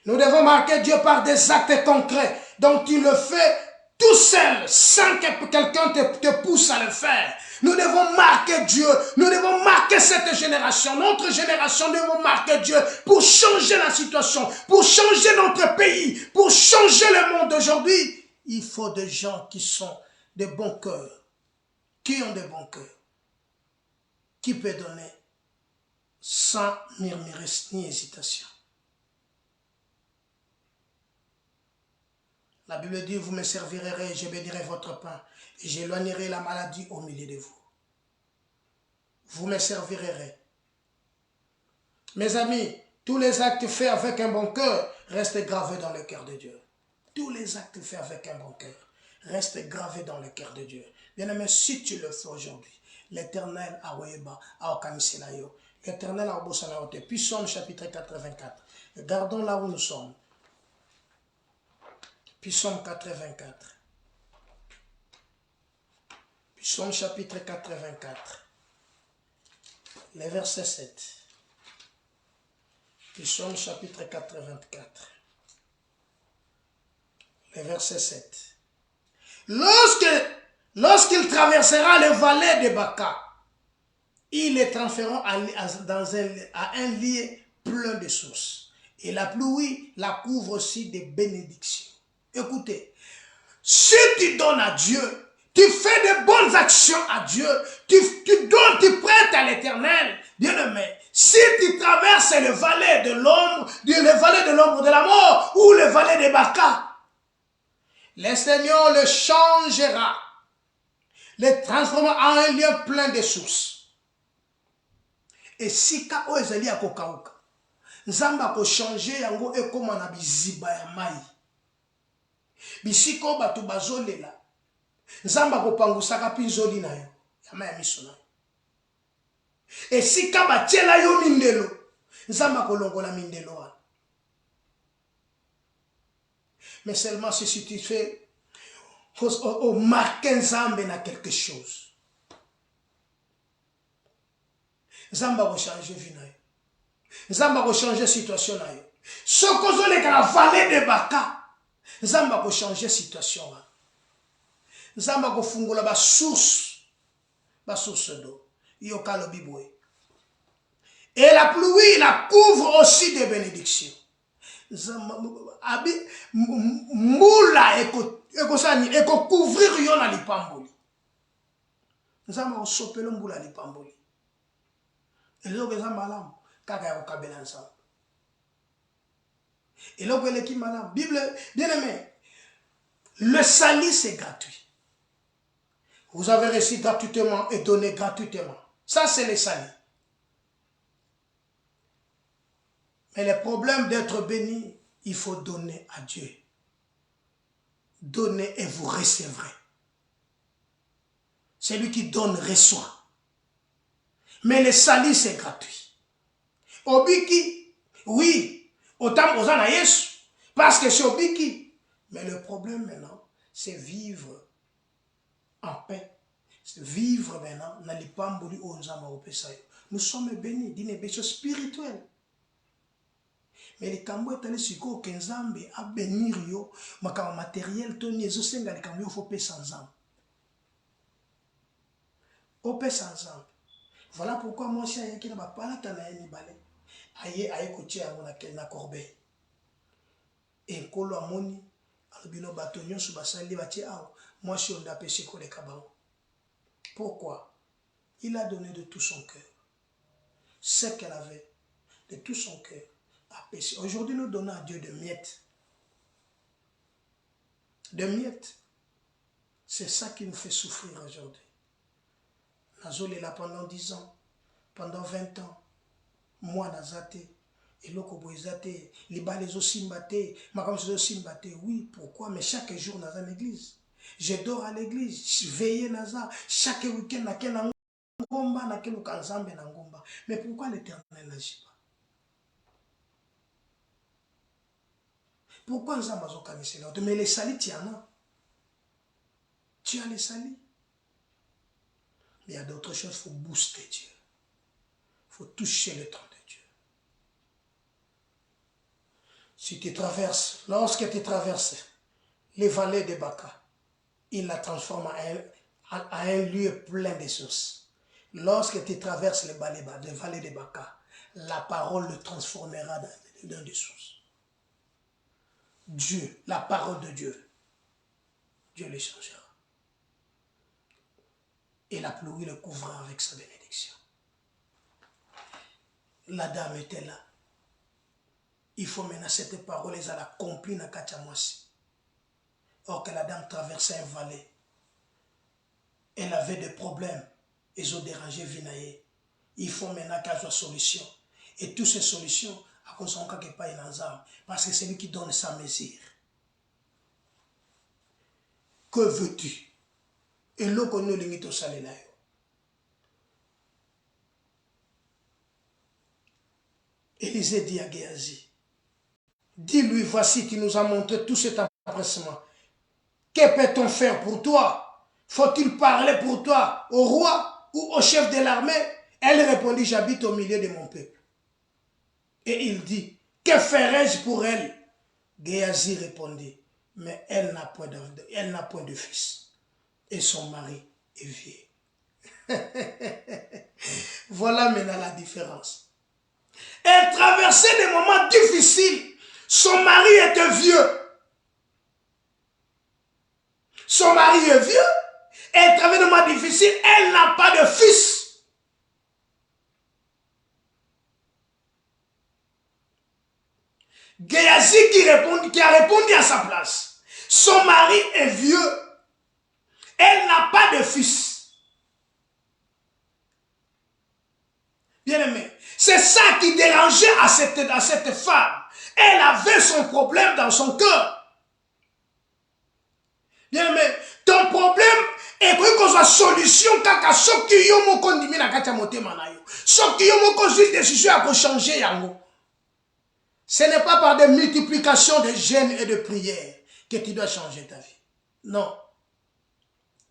Nous devons marquer Dieu par des actes concrets dont tu le fais tout seul, sans que quelqu'un te pousse à le faire. Nous devons marquer Dieu, nous devons marquer cette génération, notre génération, nous devons marquer Dieu pour changer la situation, pour changer notre pays, pour changer le monde d'aujourd'hui. Il faut des gens qui sont de bons cœurs, qui ont de bons cœurs, qui peuvent donner sans murmurer ni hésitation. La Bible dit, vous me servirez, je bénirai votre pain, et j'éloignerai la maladie au milieu de vous. Vous me servirez. Mes amis, tous les actes faits avec un bon cœur restent gravés dans le cœur de Dieu. Tous les actes faits avec un bon cœur restent gravés dans le cœur de Dieu. Bien aimé, si tu le fais aujourd'hui, l'Éternel a ouéba, a okamiselayo. L'Éternel a obosanaote. Puis Psaume chapitre 84. Regardons là où nous sommes. Psaume 84. Psaume chapitre 84. Le verset 7. Psaume chapitre 84. Le verset 7. Lorsqu'il traversera le vallée de Baca, ils les transféreront à un lieu plein de sources. Et la pluie la couvre aussi de bénédictions. Écoutez, si tu donnes à Dieu, tu fais de bonnes actions à Dieu, tu donnes, tu prêtes à l'Éternel, bien-aimé, si tu traverses le vallée de l'ombre, de la mort, ou le vallée de Baca, le Seigneur le changera, le transformera en un lieu plein de sources. Et si ka o ezali akokauka, Nzamba ko changer yango ekoma na biziba ya mai. Bisiko batu bazolela. Nzamba ko pangusaka pinzoli na yo. Yama ya miso na yo. Et si ka batiela yo mindelo, Nzamba ko longola mindelo wa. Mais seulement si tu fais marquer Nzambe na quelque chose. Nzamba ko changer vie na yo. Nzamba ko changer situation na yo. Sokozo le ka vallée de Baca. Nzamba ko changer situation wa. Nzamba ko fungula ba source d'eau. Yo ka lobi boy. Et la pluie la couvre aussi de bénédictions. Moula eko couvrir yo na lipamboli. Nzama osopelo mbula lipamboli. Eloko eza malamu kaka ya kokabela nzambe. Eloko eleki malamu. Bible, bien aimé, le salut c'est gratuit. Vous avez reçu gratuitement et donné gratuitement. Ça c'est le salut. Mais le problème d'être béni, il faut donner à Dieu. Donnez et vous recevrez. Celui qui donne reçoit. Mais le salut, c'est gratuit. Obiki, oui, autant aux na Yesu, parce que c'est Obiki. Mais le problème maintenant, c'est vivre en paix. C'est vivre maintenant dans les pamboli onzama opesayo. Nous sommes bénis d'une bénédiction spirituelle. Mais les kambo est allé sur que Nzambe a bénir yo, makama matériel toni ezo senga les kambo faut payer sans âme. Au payer sans âme. Voilà pourquoi moi si ayaki na ba palata na yeni balé. Aye kotia yango na corbeille. Et nkolo amoni alobino bato nyonso basali batie awa. Moi si on d'appelle ko le kabango. Pourquoi? Il a donné de tout son cœur. Ce qu'elle avait de tout son cœur. Aujourd'hui, nous donnons à Dieu de miettes. De miettes. C'est ça qui nous fait souffrir aujourd'hui. Nazol est là pendant 10 ans, pendant 20 ans. Moi, Nazate, et l'Okoboizate, les balais aussi mbaté, ma comme c'est aussi mbaté. Oui, pourquoi? Mais chaque jour, dans une église. Je dors à l'église, je veille Naza, chaque week-end, na ken ngomba, na ken kanzambe na ngomba. Mais pourquoi l'Éternel n'agit pas? Pourquoi nous avons organisé l'autre? Mais les salis, tu en as. Tu as les salis. Mais il y a d'autres choses, il faut booster Dieu. Il faut toucher le temps de Dieu. Si tu traverses, lorsque tu traverses les vallées de Baka, il la transforme à un lieu plein de sources. Lorsque tu traverses les vallées de Baka, la parole le transformera dans des sources. Dieu, la parole de Dieu, Dieu les changera. Et la pluie le couvrira avec sa bénédiction. La dame était là. Il faut maintenant cette parole, elle a accompli dans Kachamwasi. Or que la dame traversait un vallée. Elle avait des problèmes. Ils ont dérangé Vinaye. Il faut maintenant qu'elle soit solution. Et toutes ces solutions, à cause de ce pas parce que c'est lui qui donne sa mesure. Que veux-tu? Et l'eau qu'on nous limite au salé là. Élisée dit à Géasi, dis-lui, voici qui nous a montré tout cet empressement. Que peut-on faire pour toi? Faut-il parler pour toi au roi ou au chef de l'armée? Elle répondit, j'habite au milieu de mon peuple. Et il dit, que ferais-je pour elle? Géasi répondit, mais elle n'a point de fils. Et son mari est vieux. Voilà maintenant la différence. Elle traversait des moments difficiles. Son mari était vieux. Son mari est vieux. Elle traverse des moments difficiles. Elle n'a pas de fils. Géasi qui a répondu à sa place. Son mari est vieux. Elle n'a pas de fils. Bien aimé, c'est ça qui dérangeait à cette femme. Elle avait son problème dans son cœur. Bien aimé, ton problème est que la solution kaka soki yo moko ndimi na kati ya motema na yo. Soki yo moko juste décision à changer yango. Ce n'est pas par des multiplications de jeûnes et de prières que tu dois changer ta vie. Non.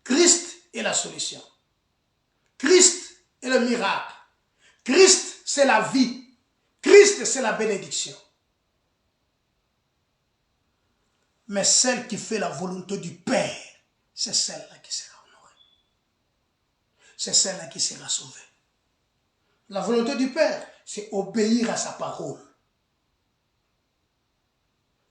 Christ est la solution. Christ est le miracle. Christ, c'est la vie. Christ, c'est la bénédiction. Mais celle qui fait la volonté du Père, c'est celle-là qui sera honorée. C'est celle-là qui sera sauvée. La volonté du Père, c'est obéir à sa parole.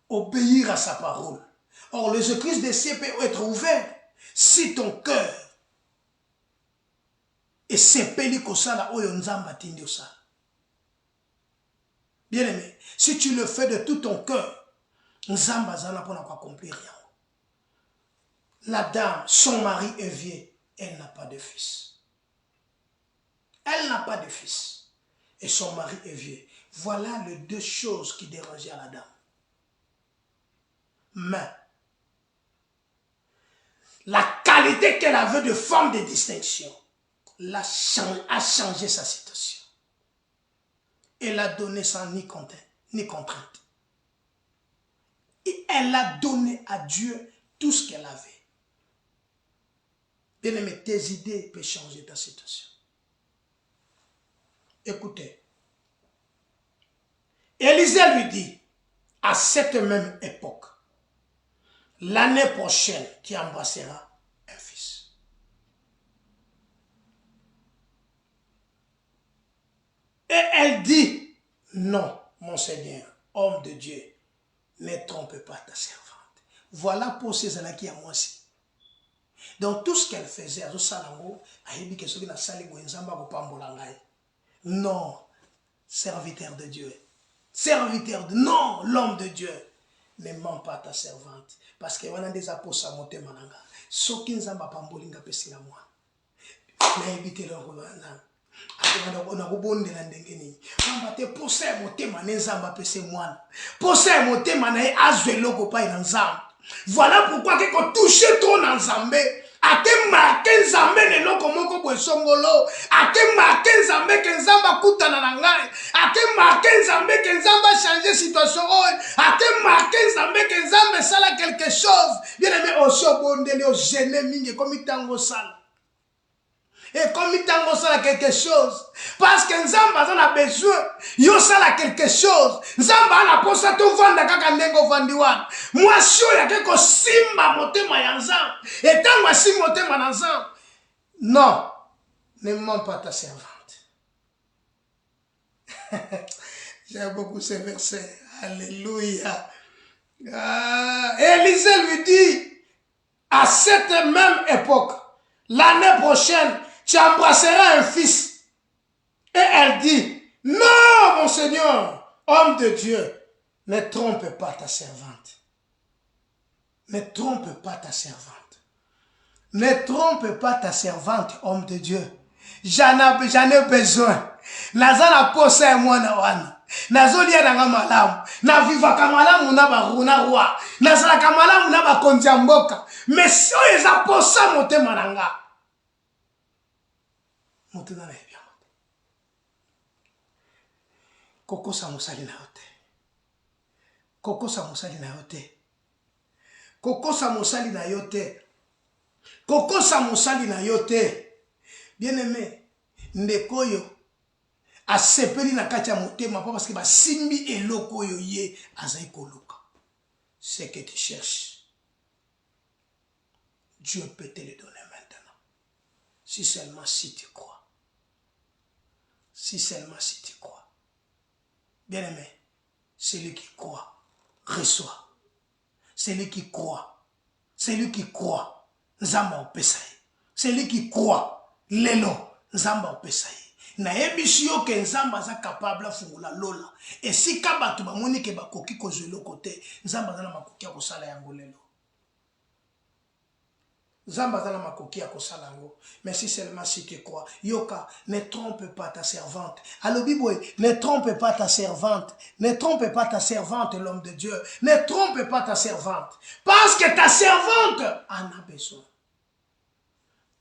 Obéir à sa parole. Or, le Jésus-Christ des cieux peut être ouvert si ton cœur est sepeli kosala oyo nzamba tindi osala. Bien aimé, si tu le fais de tout ton cœur, nzamba zana pour accomplir rien. La dame, son mari est vieux, elle n'a pas de fils. Elle n'a pas de fils. Et son mari est vieux. Voilà les deux choses qui dérangeaient à la dame. Mais la qualité qu'elle avait de femme de distinction a changé sa situation. Elle a donné sans ni contrainte. Et elle a donné à Dieu tout ce qu'elle avait. Bien aimé, tes idées peuvent changer ta situation. Écoutez. Élisée lui dit, à cette même époque, l'année prochaine, tu embrasseras un fils. Et elle dit, non, mon Seigneur, homme de Dieu, ne trompe pas ta servante. Voilà pour ces années qui a moi aussi. Donc tout ce qu'elle faisait, non, serviteur de Dieu. Serviteur de... Non, l'homme de Dieu. Ne mens pas ta servante. Parce qu'il y a des apôtres à monter mananga. Ce qui nous a pambolinga pesina moi. Mais évitez le revendant. On a rebondé dans l'endengeni. On va te pousser à monter manenzamba pesi moi. Pousser à monter manae azvelo kopa inanzam. Voilà pourquoi que toucher trop dans Zambé. Ate marqué Nzambe ne loko moko bwesongolo. Ate marqué Nzambe que Nzamba kutana na ngai. Ate marqué Nzambe que Nzamba changer situation. Ate marqué Nzambe que Nzambe sala quelque chose. Bien aimé aussi au bondeli au gêné mingi comme itango sala. Et comme itango sala quelque chose. Parce que Nzamba a besoin. Yo sala quelque chose. Nzamba na posa to vanda kaka ndengo vandiwana. Moi sio ya keko simba motema ya Nzamba. Et tant que si motema na Nzamba. Non. Ne mens pas ta servante. J'aime beaucoup ce verset. Alléluia. Élisée lui dit, à cette même époque, l'année prochaine, tu embrasseras un fils. Et elle dit, non, mon Seigneur, homme de Dieu, ne trompe pas ta servante. Ne trompe pas ta servante. Ne trompe pas ta servante, homme de Dieu. J'en ai besoin. Nazana posa moi na wana. Nazolia na malamu. Na viva kamalamu na baruna roi. Nazala kamalamu na bakonzi mboka. Mais si on eza posa motema nanga. Motuna na ebia. Koko sa musali na yote. Koko sa musali na yote. Koko sa musali na yote. Koko sa musali na yote. Bien aimé, ndekoyo a sepeli na kati ya motema parce que ba simbi eloko yo ye azai koluka. Ce que tu cherches, Dieu peut te le donner maintenant. Si seulement si tu crois. Si seulement si tu crois. Bien aimé, celui qui croit reçoit. Celui qui croit. Celui qui croit. Nzamba opesai. Celui qui croit. Lelo, Nzamba opesai. Na yebishi yo ke Nzamba za capable fungula lola. Et si kabatu ba moni ke ba koki ko jelo côté, Nzamba za na makoki ya kosala yango lelo. Nzamba za na makoki ya kosala yango. Mais si seulement si tu crois, yoka, ne trompe pas ta servante. Allo Biboy, ne trompe pas ta servante. Ne trompe pas ta servante, l'homme de Dieu. Ne trompe pas ta servante. Parce que ta servante en a besoin.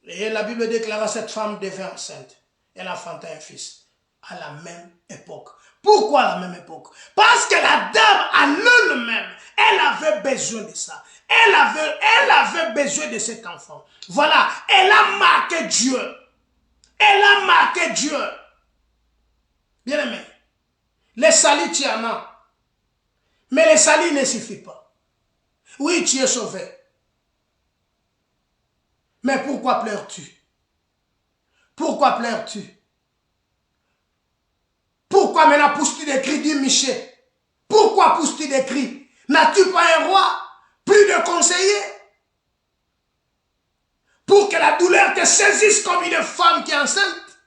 Et la Bible déclare à cette femme devint enceinte. Elle enfanta un fils à la même époque. Pourquoi à la même époque? Parce que la dame en elle-même, elle avait besoin de ça. Elle avait besoin de cet enfant. Voilà, elle a marqué Dieu. Elle a marqué Dieu. Bien aimé, les salis tu en as. Mais les salis ne suffit pas. Oui, tu es sauvé. Mais pourquoi pleures-tu? Pourquoi pleures-tu? Pourquoi maintenant pousses-tu des cris, dit Michel? Pourquoi pousses-tu des cris? N'as-tu pas un roi? Plus de conseillers? Pour que la douleur te saisisse comme une femme qui est enceinte.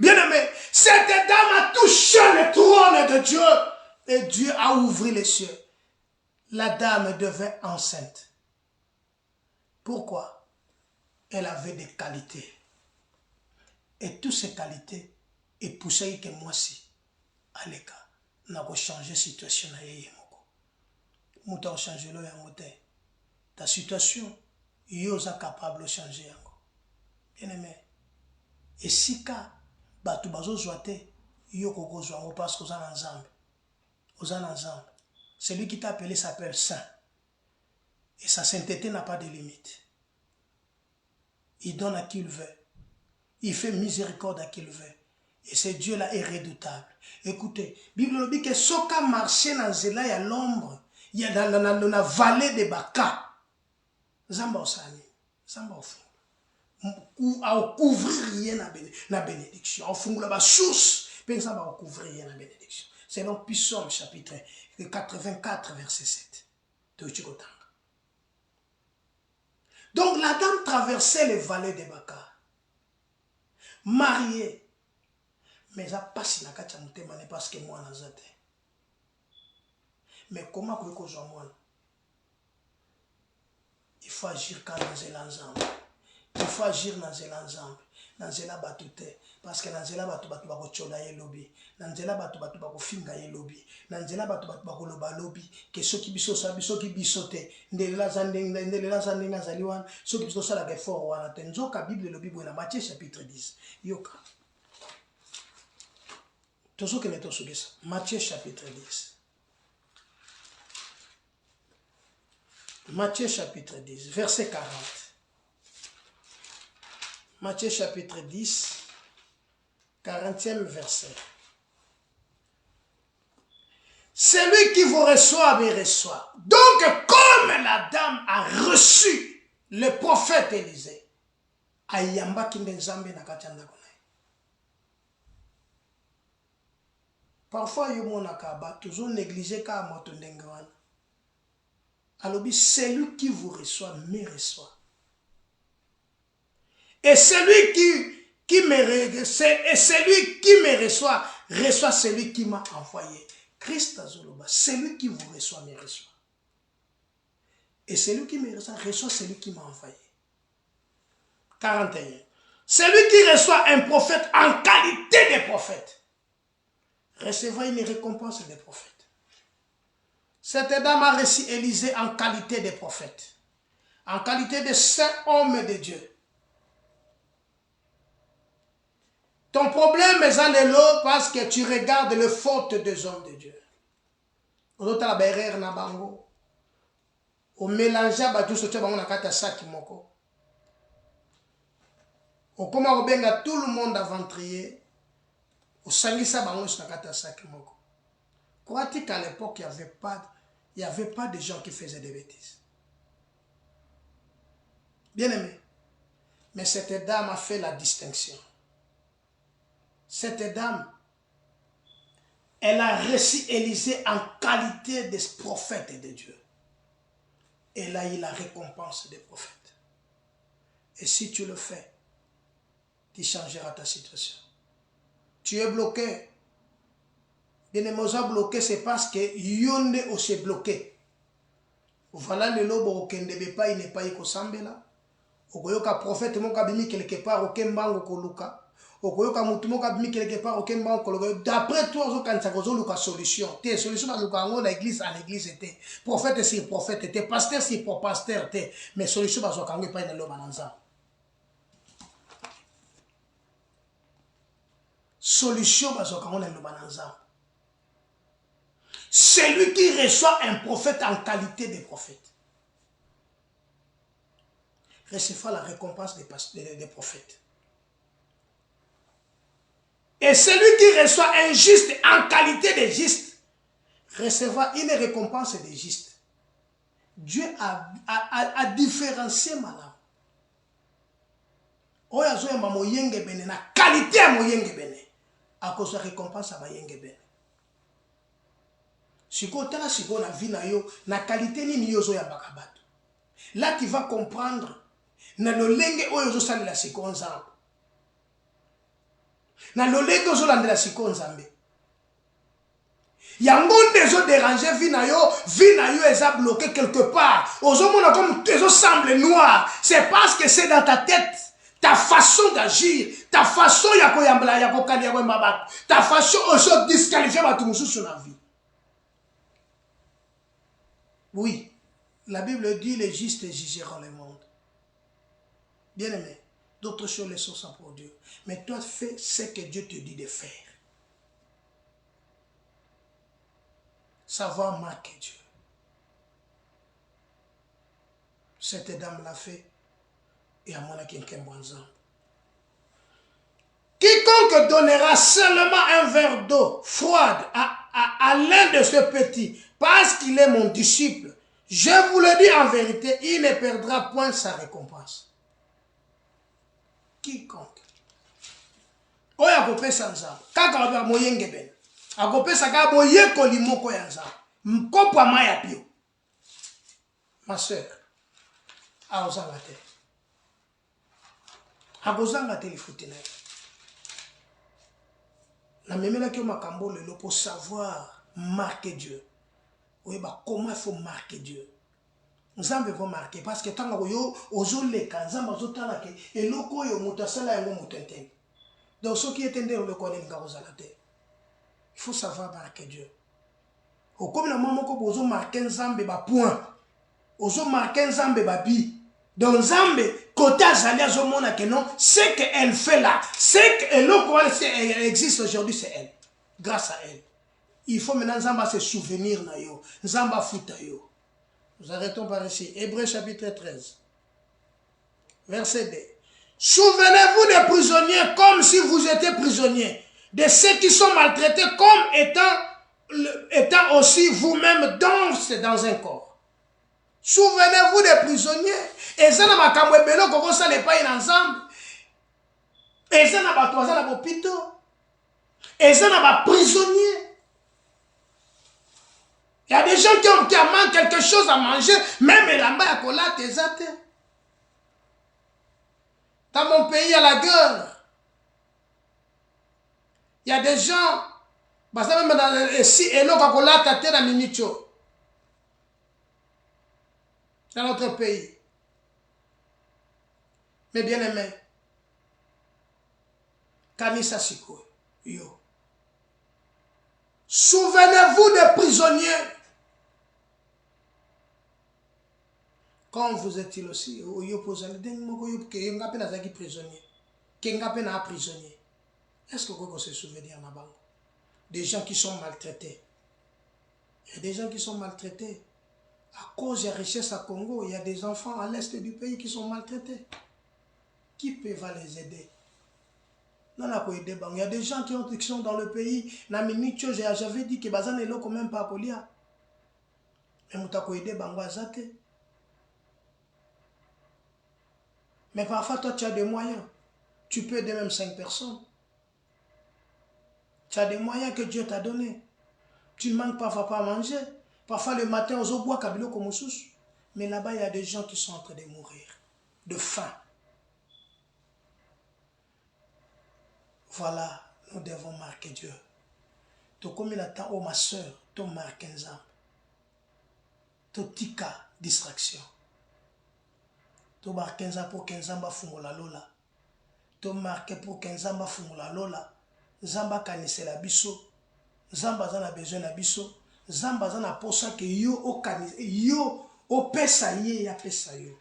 Bien-aimé, cette dame a touché le trône de Dieu. Et Dieu a ouvert les cieux. La dame devint enceinte. Pourquoi? Elle avait des qualités. Et toutes ces qualités, et poussé que moi aussi, à l'écart, n'a pas changé la situation. Mouta a changé le yangote. Ta situation, yosa capable de changer. Bien-aimé. Et si ka, batu bazo zoate, yo koko zoango parce que oza ensemble. Oza ensemble. Celui qui t'a appelé s'appelle Saint. Et sa sainteté n'a pas de limite. Il donne à qui il veut. Il fait miséricorde à qui il veut. Et ce Dieu-là est redoutable. Écoutez, la Bible dit que soka marché dans zela ya l'ombre, il y a dans la vallée de Baka. Zamba osani, zamba ofu. A couvrir rien na bénédiction. Au fond la source, pensa ba couvrir rien na bénédiction. C'est dans Psaume chapitre 84 verset 7. Donc la dame traversait les vallées de Baka. Mariée. Mais ça passe na kacha mutema ne parce que moi nazate. Mais comment que je moi? Il faut agir quand dans l'ensemble. Il faut agir dans l'ensemble. Dans la batute. Parce que dans la batute, batu bako chola ye lobby. Dans la batute, batu bako finga ye lobby. Dans la batute, batu bako loba lobby. Que ceux qui biso sa biso qui bisote. Ndela zandinga zaliwan. Ceux qui biso sa la gefort wana. Tenzoka Bible lobby boina Matthieu chapitre 10. Yoka. Tozo que meto sugesa. Matthieu chapitre 10. Matthieu chapitre 10, verset 40. Matthieu chapitre 10, 40e verset. Celui qui vous reçoit, me reçoit. Donc, comme la dame a reçu le prophète Élisée, ayamba kimbenzambe na kachanda kona. Parfois, yomo nakaba, toujours négligé ka moto ndengawana. Alors, celui qui vous reçoit, me reçoit. Et celui qui me reçoit, reçoit celui qui m'a envoyé. Christ Azoloba, celui qui vous reçoit, me reçoit. Et celui qui me reçoit, reçoit celui qui m'a envoyé. 41. Celui qui reçoit un prophète en qualité de prophète, recevra une récompense des prophètes. Cette dame a reçu Élisée en qualité de prophète, en qualité de saint homme de Dieu. Ton problème est dans l'eau parce que tu regardes les fautes des hommes de Dieu. On a la berère na bango. On mélange à tout ce que on a kata sac moko. On commence à benga tout le monde à ventrier. On sangisa bango sur la kata sac moko. Crois-tu qu'à l'époque il n'y avait pas de gens qui faisaient des bêtises? Bien aimé. Mais cette dame a fait la distinction. Cette dame, elle a reçu Élisée en qualité de prophète de Dieu. Elle a eu la récompense des prophètes. Et si tu le fais, tu changeras ta situation. Tu es bloqué. Bien aimé, bloqué, c'est parce que Yonde aussi bloqué. Voilà le lobo au kendebe pas, il n'est pas ikosambela. Okoyoka prophète mon kabimi quelque part au kembango koluka. Okoyoka mutumo kabimi quelque part au kembango koluka. D'après toi ozokanisa kozoluka solution. Tes solution na lukango na église en église était. Prophète si prophète était, pasteur si pasteur était. Mais solution bazokango pas na loba nanza. Solution bazokango na loba nanza. Celui qui reçoit un prophète en qualité de prophète recevra la récompense des prophètes. Et celui qui reçoit un juste en qualité de juste recevra une récompense de juste. Dieu a différencié malin. Oyazo ya moyenge bene na qualité ya moyenge bene. à cause de la récompense à Bayengeben. Si tu as la vie na qualité ni yozo ya bakabato. Là tu vas comprendre na lolenge oyo sali la sikonza. Na lolenge ozo lande la sikonza mbe. Yango dezo déranger vie na yo est bloqué quelque part. Ozo mona comme dezo semble noir, c'est parce que c'est dans ta tête. Ta façon d'agir, ta façon ya koyambla ya kokali ya mbaba, ta façon ozo disqualifier batu mususu sur la vie. Oui, la Bible dit les justes jugeront le monde. Bien aimé, d'autres choses les sont sans pour Dieu. Mais toi, fais ce que Dieu te dit de faire. Savoir marquer Dieu. Cette dame l'a fait et à mon quelqu'un bon exemple. Quiconque donnera seulement un verre d'eau froide à l'un de ce petits, parce qu'il est mon disciple, je vous le dis en vérité, il ne perdra point sa récompense. Quiconque. Oya kopesa nzambe. Kaka wabia moyengeben. Akopesa kaka boyeko limoko ya nzambe. Mkopo amaya pio. Ma soeur. Aozanga te. Akozanga te lifuti na ye. Na memela ki makambo lelo pour savoir marquer Dieu. Oui, bah comment il faut marquer Dieu. Nzambe faut marquer parce que tant que yo ozoleka nzambe azotala ke eloko yo mutasala yango mutentene. Donc ce qui est tendé le connaît ngazala te. Il faut savoir marquer Dieu. Au comme na mama ko bozo marquer nzambe ba point. Ozo marquer nzambe ba bi. Donc nzambe côté azali azomona que non, c'est qu'elle fait là, c'est que eloko elle existe aujourd'hui, c'est elle. Grâce à elle. Il faut maintenant nzamba se souvenir na yo, nzamba futa yo. Nous arrêtons par ici. Hébreux chapitre 13. Verset 2. Souvenez-vous des prisonniers comme si vous étiez prisonniers, de ceux qui sont maltraités comme étant aussi vous-même dans un corps. Souvenez-vous des prisonniers. Et ça n'a pas kamwe belo koko ça n'est pas ensemble. Et ça n'a pas toi ça n'a pas pito. Et ça n'a pas prisonnier. Il y a des gens qui ont quelque chose à manger, même là-bas à cola tes athées. Dans mon pays, il y a la guerre. Il y a des gens, parce que même dans si et l'eau cola tate dans minicho. Dans notre pays. Mais bien aimé, Kanisa Siko, yo. Souvenez-vous des prisonniers. Quand vous êtes-il aussi, yo posez le dernier que y'engape na zaki prisonnier, qu'engape na prisonnier. Est-ce que vous se souvenez à ma banque? Des gens qui sont maltraités. Il y a des gens qui sont maltraités. À cause de la richesse à Congo, il y a des enfants à l'est du pays qui sont maltraités. Qui peut les aider? Non, il y a des gens qui sont dans le pays. J'avais dit que Bazan est là quand même pas Kolia. Mais il faut aider Bangwazate. Mais parfois, toi, tu as des moyens. Tu peux aider même 5 personnes. Tu as des moyens que Dieu t'a donnés. Tu ne manques parfois pas à manger. Parfois, le matin, aux bois, Kabilo comme sous. Mais là-bas, il y a des gens qui sont en train de mourir. De faim. Voilà, nous devons marquer Dieu. Tu comme il attend, oh ma soeur, tu marques un zam. Tu tika distraction. Tu marques un zam pour qu'un zamba fungola lola. Tu marques pour qu'un zamba fungola lola. Zamba kanise la biso. Zamba zana besoin la biso. Zamba zana posa que yo o kanise yo o pesa ye ya pesa yo.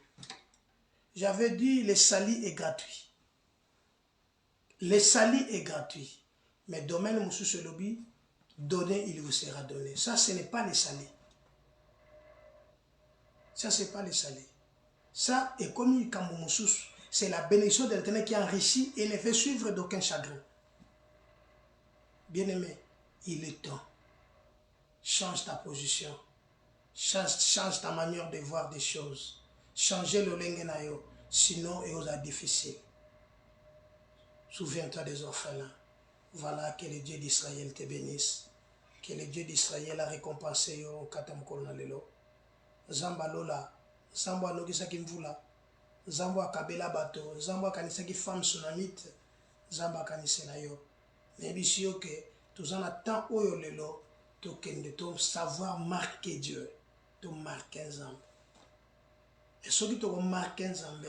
J'avais dit le sali est gratuit. Le sali est gratuit. Mais domaine moussou lobby, donné, il vous sera donné. Ça, ce n'est pas le sali. Ça, ce n'est pas le sali. Ça, et comme il kamou moussou, c'est la bénédiction de l'Éternel qui enrichit et ne fait suivre d'aucun chagrin. Bien-aimé, il est temps. Change ta position. Change ta manière de voir des choses. Changez le lengenayo. Sinon, il y aura difficile. Souviens-toi des orphelins. Voilà, que le Dieu d'Israël te bénisse. Que le Dieu d'Israël a récompensé au Katamkolo Lelo. Zamba Lola, Zamba Logisaki Mvula, Zamba Kabela Bato, Zamba Kanisaki Femme Tsunamite, Zamba Kanisena yo. Mais bisio que tous en attend oyo lelo, to kende to savoir marquer Dieu, to marquer un Zamba. Et ce qui te marque un Zamba,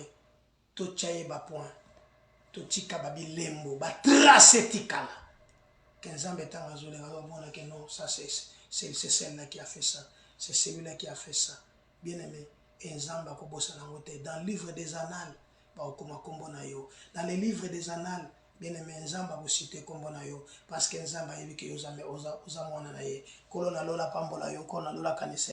to tchaye ba point, to tika babi lembo, ba trace tikala. Qu'un Zamba est en azole, que non, ça c'est celle-là qui a fait ça, c'est celui-là qui a fait ça. Bien aimé, un Zamba kobosa nangote dans le livre des annales, dans les livres des annales, bien aimé, un Zamba vous citer kombo na yo parce qu'un Zamba yebi ke oza mona na ye, kolona lola pambola yo, kolona lola kanise.